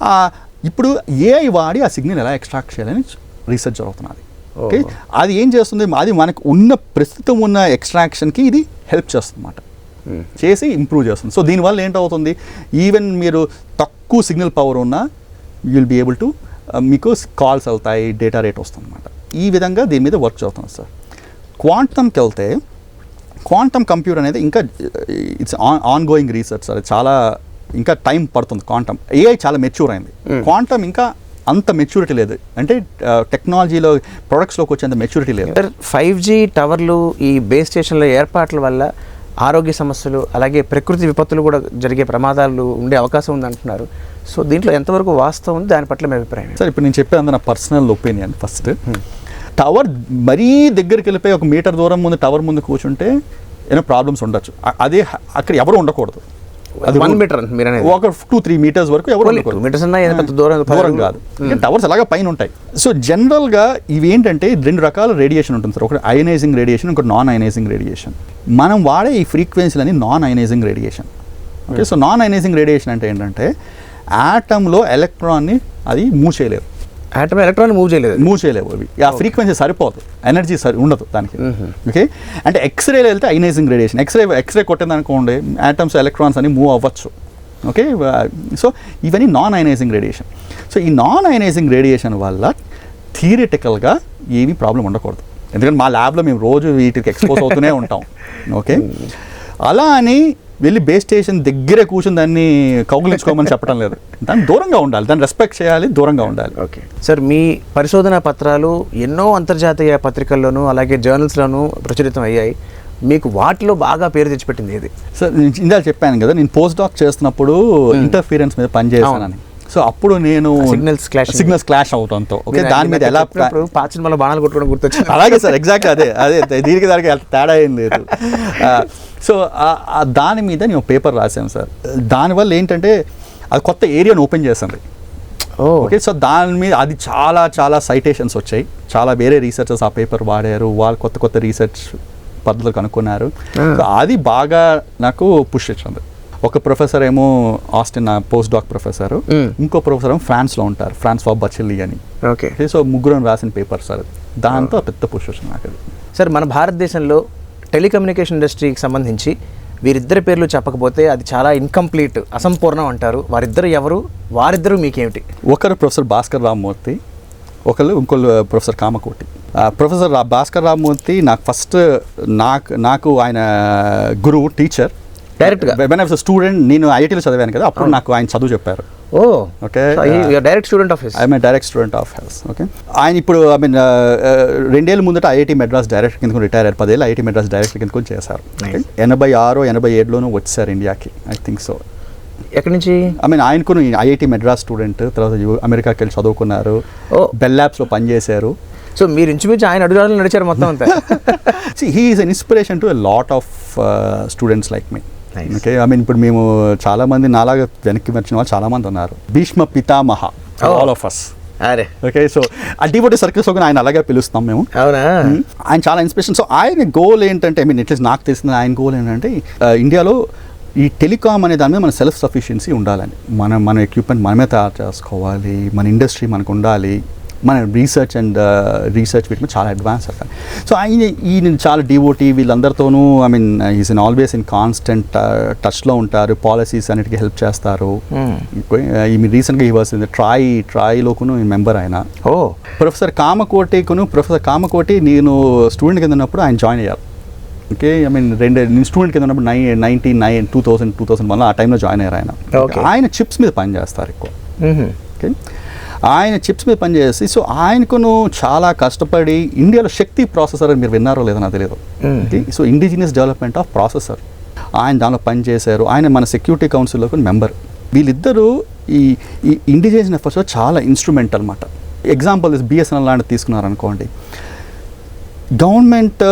ఇప్పుడు ఏఐ వాడి ఆ సిగ్నల్ ఎలా ఎక్స్ట్రాక్ట్ చేయాలని రీసెర్చ్ జరుగుతున్నది. ఓకే, అది ఏం చేస్తుంది? అది మనకు ఉన్న ప్రస్తుతం ఉన్న ఎక్స్ట్రాక్షన్కి ఇది హెల్ప్ చేస్తుంది అన్నమాట, చేసి ఇంప్రూవ్ చేస్తుంది. సో దీనివల్ల ఏంటవుతుంది, ఈవెన్ మీరు తక్కువ సిగ్నల్ పవర్ ఉన్నా you will be able to మీకు కాల్స్ అవుతాయి, డేటా రేట్ వస్తుంది అన్నమాట. ఈ విధంగా దీని మీద వర్క్ చేస్తుంది సార్. క్వాంటమ్కి వెళ్తే క్వాంటమ్ కంప్యూటర్ అనేది ఇంకా it's on going research sir. చాలా ఇంకా టైం పడుతుంది. క్వాంటమ్ ఏఐ చాలా మెచ్యూర్ అయింది, క్వాంటమ్ ఇంకా అంత మెచ్యూరిటీ లేదు. అంటే టెక్నాలజీలో ప్రొడక్ట్స్లోకి వచ్చేంత మెచ్యూరిటీ లేదు. 5G టవర్లు, ఈ బేస్ స్టేషన్ల ఏర్పాట్ల వల్ల ఆరోగ్య సమస్యలు అలాగే ప్రకృతి విపత్తులు కూడా జరిగే ప్రమాదాలు ఉండే అవకాశం ఉంది అంటున్నారు. సో దీంట్లో ఎంతవరకు వాస్తవం ఉంది, దాని పట్ల మీ అభిప్రాయం? సార్ ఇప్పుడు నేను చెప్పేది నా పర్సనల్ ఒపీనియన్. ఫస్ట్, టవర్ మరీ దగ్గరికి వెళ్ళిపోయి 1 మీటర్ దూరం ముందు టవర్ ముందు కూర్చుంటే ఏమైనా ప్రాబ్లమ్స్ ఉండొచ్చు. అదే అక్కడ ఎవరు ఉండకూడదు. అది 1 మీటర్ మీరు అనేది ఒక 2-3 మీటర్స్ వరకు ఎవరు ఉండకూడదు. 2 మీటర్స్ అన్నా దూరం కాదు. టవర్స్ అలాగా పైన ఉంటాయి. సో జనరల్గా ఇవి ఏంటంటే 2 రకాల రేడియేషన్ ఉంటుంది సార్. ఒకటి అయనైజింగ్ రేడియేషన్, ఇంకోటి నాన్ అయనైజింగ్ రేడియేషన్. మనం వాడే ఈ ఫ్రీక్వెన్సీలని non ionising radiation. Okay, so non ionising radiation అంటే ఏంటంటే యాటంలో ఎలక్ట్రాన్ని అది మూవ్ చేయలేరు. ఆటమ్ ఎలక్ట్రాన్ మూవ్ చేయలేవు అవి. ఆ ఫ్రీక్వెన్సీ సరిపోదు, ఎనర్జీ ఉండదు దానికి. ఓకే, అంటే ఎక్స్రేలో వెళ్తే అయనైజింగ్ రేడియేషన్. ఎక్స్రే కొట్టేదనుకోండి యాటమ్స్ ఎలక్ట్రాన్స్ అని మూవ్ అవ్వచ్చు. ఓకే, సో ఇవన్నీ నాన్ అయనైజింగ్ రేడియేషన్. సో ఈ నాన్ అయనైజింగ్ రేడియేషన్ వల్ల థియరిటికల్గా ఏమీ ప్రాబ్లం ఉండకూడదు. ఎందుకంటే మా ల్యాబ్లో మేము రోజు వీటికి ఎక్స్పోజ్ అవుతూనే ఉంటాం. ఓకే, అలా అని వెళ్ళి బేస్ స్టేషన్ దగ్గరే కూర్చొని దాన్ని కౌగులించుకోమని చెప్పడం లేదు. దాన్ని దూరంగా ఉండాలి, దాన్ని రెస్పెక్ట్ చేయాలి, దూరంగా ఉండాలి. ఓకే సార్, మీ పరిశోధనా పత్రాలు ఎన్నో అంతర్జాతీయ పత్రికల్లోనూ అలాగే జర్నల్స్లోనూ ప్రచురితం అయ్యాయి. మీకు వాటిలో బాగా పేరు తెచ్చిపెట్టింది ఏది? సార్ నేను ఇందాక చెప్పాను కదా, నేను పోస్ట్ డాక్ చేస్తున్నప్పుడు ఇంటర్ఫీరెన్స్ మీద పనిచేస్తానని. సో అప్పుడు నేను సిగ్నల్స్ క్లాష్ అవడంతో ఓకే దాని మీద ఎలా పాత సినిమాలో బాణాలు కొట్టుకోవడం గుర్తొచ్చింది. అలాగే సార్, ఎగ్జాక్ట్ అదే దీనికి దానికి తేడా ఏం లేదు. సో దాని మీద నేను పేపర్ రాశాను సార్. దానివల్ల ఏంటంటే అది కొత్త ఏరియాను ఓపెన్ చేసింది. ఓకే, సో దాని మీద అది చాలా చాలా సైటేషన్స్ వచ్చాయి. చాలా వేరే రీసెర్చర్స్ ఆ పేపర్ వాడారు, వాళ్ళు కొత్త కొత్త రీసెర్చ్ పద్ధతులు కనుక్కున్నారు. సో అది బాగా నాకు పుష్ ఇచ్చింది. ఒక ప్రొఫెసర్ ఏమో ఆస్టిన్ పోస్ట్ డాక్ ప్రొఫెసర్, ఇంకో ప్రొఫెసర్ ఏమో ఫ్రాన్స్లో ఉంటారు, ఫ్రాన్స్వా బచెల్లీ అని. ఓకే, సో ముగ్గురు రాసిన పేపర్ సార్. దాంతో పెద్ద పుష్ వచ్చింది నాకు. సార్ మన భారతదేశంలో టెలికమ్యూనికేషన్ ఇండస్ట్రీకి సంబంధించి వీరిద్దరి పేర్లు చెప్పకపోతే అది చాలా ఇన్కంప్లీట్, అసంపూర్ణం అంటారు. వారిద్దరు ఎవరు, వారిద్దరూ మీకేమిటి? ఒకరు ప్రొఫెసర్ భాస్కర్ రామ్మూర్తి, ఇంకోళ్ళు ప్రొఫెసర్ కామకోటి. ప్రొఫెసర్ భాస్కర్ రామ్మూర్తి నాకు ఫస్ట్ నాకు ఆయన గురువు, టీచర్. డైరెక్ట్గా వెన్ ఐ వాస్ స్టూడెంట్, నేను ఐఐటీలో చదివాను కదా, అప్పుడు నాకు ఆయన చదువు చెప్పారు. Oh okay, direct student of his. I mean direct student of his. Okay, ఆయన ఇప్పుడు 2 ఏళ్ళ ముందట ఐఐటీ మెడ్రాస్ డైరెక్టర్ కింద రిటైర్ అయ్యారు. 10 ఏళ్ళు ఐఐటీ మెడ్రాస్ డైరెక్టర్ కింద చేశారు. 86, 87లోనూ వచ్చారు ఇండియాకి, ఐ థింక్ సో. ఎక్కడి నుంచి? ఐ మీన్ ఆయనకు ఐఐటీ మెడ్రాస్ స్టూడెంట్, తర్వాత అమెరికాకి వెళ్ళి చదువుకున్నారు, బెల్ ల్యాబ్స్లో పనిచేశారు. సో మీరు ఇంచుమించు ఆయన అడుగుదారులు నడిచారు మొత్తం అంతా. He is an inspiration to a lot of students like me. Okay, I mean ఇప్పుడు మేము చాలామంది నాలాగా వెనక్కి వచ్చిన వాళ్ళు చాలామంది ఉన్నారు. భీష్మ పితామహ ఆల్ ఆఫ్ అస్. అరే ఓకే, సో ఆ డివోటీ సర్కిల్స్ ఒక ఆయన అలాగే పిలుస్తాం మేము. అవునా? ఆయన చాలా ఇన్స్పిరేషన్. సో ఆయన గోల్ ఏంటంటే, ఐ మీన్ అట్లీస్ట్ నాకు తెలిసిన ఆయన గోల్ ఏంటంటే, ఇండియాలో ఈ టెలికామ్ అనే దాని మీద మన సెల్ఫ్ సఫిషియన్సీ ఉండాలని, మన ఎక్విప్మెంట్ మనమే తయారు చేసుకోవాలి, మన ఇండస్ట్రీ మనకు ఉండాలి, మన రీసెర్చ్ వీటి మీద చాలా అడ్వాన్స్ అవుతాయి. సో ఈయన చాలా డివోటీ, వీళ్ళందరితోనూ I mean is in always in constant టచ్లో ఉంటారు, పాలసీస్ అన్నిటికీ హెల్ప్ చేస్తారు. ఈ రీసెంట్గా ఈ వాస్ ట్రాయ్లోకును మెంబర్ ఆయన. ప్రొఫెసర్ కామకోటి నేను స్టూడెంట్ కింద ఉన్నప్పుడు ఆయన జాయిన్ అయ్యారు. ఓకే, ఐ మీన్ నేను స్టూడెంట్ కింద ఉన్నప్పుడు 2001 ఆ టైంలో జాయిన్ అయ్యారు ఆయన. ఆయన చిప్స్ మీద పనిచేస్తారు ఎక్కువ. ఓకే, ఆయన చిప్స్ మీద పనిచేసి, సో ఆయనకును చాలా కష్టపడి ఇండియాలో శక్తి ప్రాసెసర్ అని మీరు విన్నారో లేదో నాకు తెలియదు. Okay, so indigenous development of processor ఆయన దానిలో పనిచేశారు. ఆయన మన సెక్యూరిటీ కౌన్సిల్లో మెంబర్. వీళ్ళిద్దరూ ఈ ఇండిజినియస్ ఎఫర్ట్స్లో చాలా ఇన్స్ట్రుమెంట్ అనమాట. ఎగ్జాంపుల్ బిఎస్ఎన్ఎల్ లాంటిది తీసుకున్నారనుకోండి, గవర్నమెంట్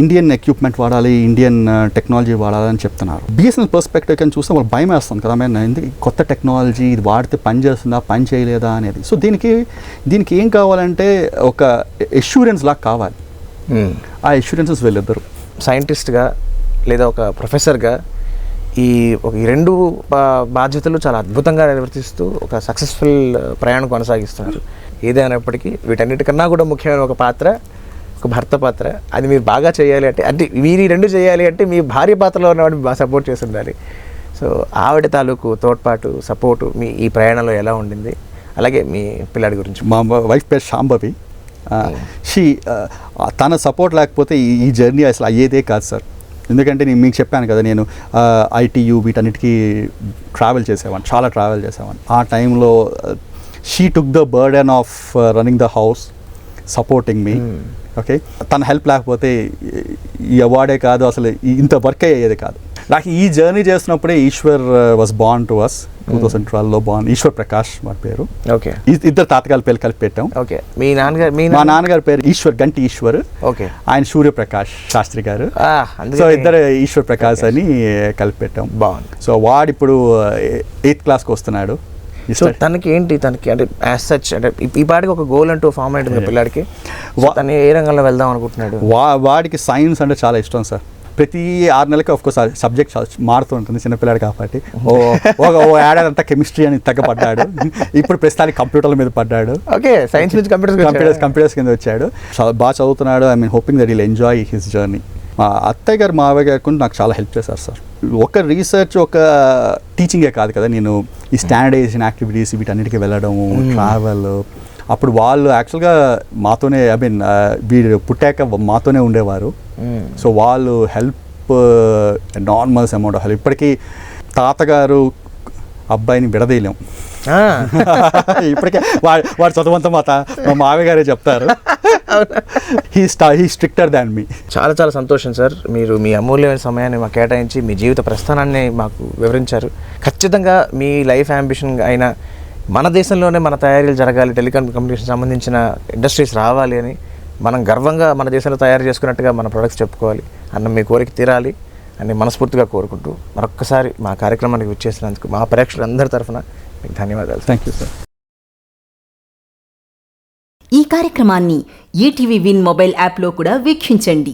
ఇండియన్ ఎక్విప్మెంట్ వాడాలి, ఇండియన్ టెక్నాలజీ వాడాలి అని చెప్తున్నారు. బిఎస్ఎన్ఎల్ పర్స్పెక్టివ్ కానీ చూస్తే వాళ్ళు భయం వేస్తుంది కదా, ఎందుకు కొత్త టెక్నాలజీ, ఇది వాడితే పని చేస్తుందా, పని చేయలేదా అనేది. సో దీనికి ఏం కావాలంటే ఒక ఎష్యూరెన్స్ లాగా కావాలి. ఆ ఎష్యూరెన్సెస్ వీళ్ళిద్దరు సైంటిస్ట్గా లేదా ఒక ప్రొఫెసర్గా ఈ రెండు బాధ్యతలు చాలా అద్భుతంగా నిర్వర్తిస్తూ ఒక సక్సెస్ఫుల్ ప్రయాణం కొనసాగిస్తున్నారు. ఏదైనప్పటికీ వీటన్నిటికన్నా కూడా ముఖ్యమైన ఒక పాత్ర, ఒక భర్త పాత్ర. అది మీరు బాగా చేయాలి అంటే మీరు ఈ రెండు చేయాలి అంటే మీ భార్య పాత్రలో ఉన్నవాడిని బాగా సపోర్ట్ చేసి ఉండాలి. సో ఆవిడ తాలూకు తోడ్పాటు, సపోర్టు మీ ఈ ప్రయాణంలో ఎలా ఉండింది? అలాగే మీ పిల్లాడి గురించి. మా వైఫ్ పేరు శాంభవి. తన సపోర్ట్ లేకపోతే ఈ జర్నీ అసలు అయ్యేదే కాదు సార్. ఎందుకంటే నేను మీకు చెప్పాను కదా, నేను ఐటీయూ వీటన్నిటికీ చాలా ట్రావెల్ చేసేవాడిని. ఆ టైంలో she took the burden of running the house, supporting me. Okay, తన హెల్ప్ లేకపోతే ఈ అవార్డే కాదు, అసలు ఇంత వర్క్ అయ్యేది కాదు. నాకు ఈ జర్నీ చేస్తున్నప్పుడే Ishwar was born to us. 2012లో బార్న్ ఈశ్వర్ ప్రకాష్ వాడి పేరు. ఓకే, ఇద్దరు తాతగారి పేరు కలిపి పెట్టాం. ఓకే, మా నాన్నగారి పేరు గంటి ఈశ్వర్. ఓకే, ఆయన సూర్యప్రకాష్ శాస్త్రి గారు. సో ఇద్దరు ఈశ్వర్ ప్రకాష్ అని కలిపి పెట్టాం. బాగుంది. సో వాడు ఇప్పుడు 8th క్లాస్కి వస్తున్నాడు. సో తనకి అంటే యాజ్ సచ్ అంటే ఈ పాటికి ఒక గోల్ అంటూ ఫామ్ అయింది పిల్లాడికి. తను ఏ రంగంలో వెళ్దాం అనుకుంటున్నాడు? వాడికి సైన్స్ అంటే చాలా ఇష్టం సార్. ప్రతి 6 నెలలకి ఆఫ్కోర్స్ సబ్జెక్ట్ మారుతూ ఉంటుంది చిన్నపిల్లాడు కాబట్టి. ఏడాది అంతా కెమిస్ట్రీ అని తగ్గపడ్డాడు. ఇప్పుడు ప్రస్తుతానికి కంప్యూటర్ల మీద పడ్డాడు. ఓకే, సైన్స్ నుంచి కంప్యూటర్స్ కింద వచ్చాడు. బాగా చదువుతున్నాడు. I mean hoping that heal enjoy his journey. మా అత్తయ్య గారు మావయ్య గారు నాకు చాలా హెల్ప్ చేశారు సార్. ఒక రీసెర్చ్, ఒక టీచింగే కాదు కదా, నేను ఈ స్టాండర్డైజేషన్ యాక్టివిటీస్ వీటన్నిటికీ వెళ్ళడము, ట్రావెల్. అప్పుడు వాళ్ళు యాక్చువల్గా మాతోనే, ఐ మీన్ వీడు పుట్టాక మాతోనే ఉండేవారు. సో వాళ్ళు help, normals amount of help. ఇప్పటికీ తాతగారు అబ్బాయిని విడదీయలేం. ఇప్పటికే వాడు చదువంతా మా మావయ్య గారే చెప్తారు. హీ స్ట్రిక్టర్ దాన్ మీ. చాలా చాలా సంతోషం సార్, మీరు మీ అమూల్యమైన సమయాన్ని మాకు కేటాయించి మీ జీవిత ప్రస్థానాన్ని మాకు వివరించారు. ఖచ్చితంగా మీ లైఫ్ అంబిషన్ అయిన మన దేశంలోనే మన తయారీలు జరగాలి, టెలికమ్యూనికేషన్ సంబంధించిన ఇండస్ట్రీస్ రావాలి అని మనం గర్వంగా మన దేశంలో తయారు చేసుకున్నట్టుగా మన ప్రొడక్ట్స్ చెప్పుకోవాలి అన్న మీ కోరిక తీరాలి అని మనస్ఫూర్తిగా కోరుకుంటూ మరొక్కసారి మా కార్యక్రమానికి విచ్చేసినందుకు మా ప్రేక్షకులందరి తరఫున మీకు ధన్యవాదాలు. Thank you sir. ఈ కార్యక్రమాన్ని ఈటీవీ విన్ మొబైల్ యాప్లో కూడా వీక్షించండి.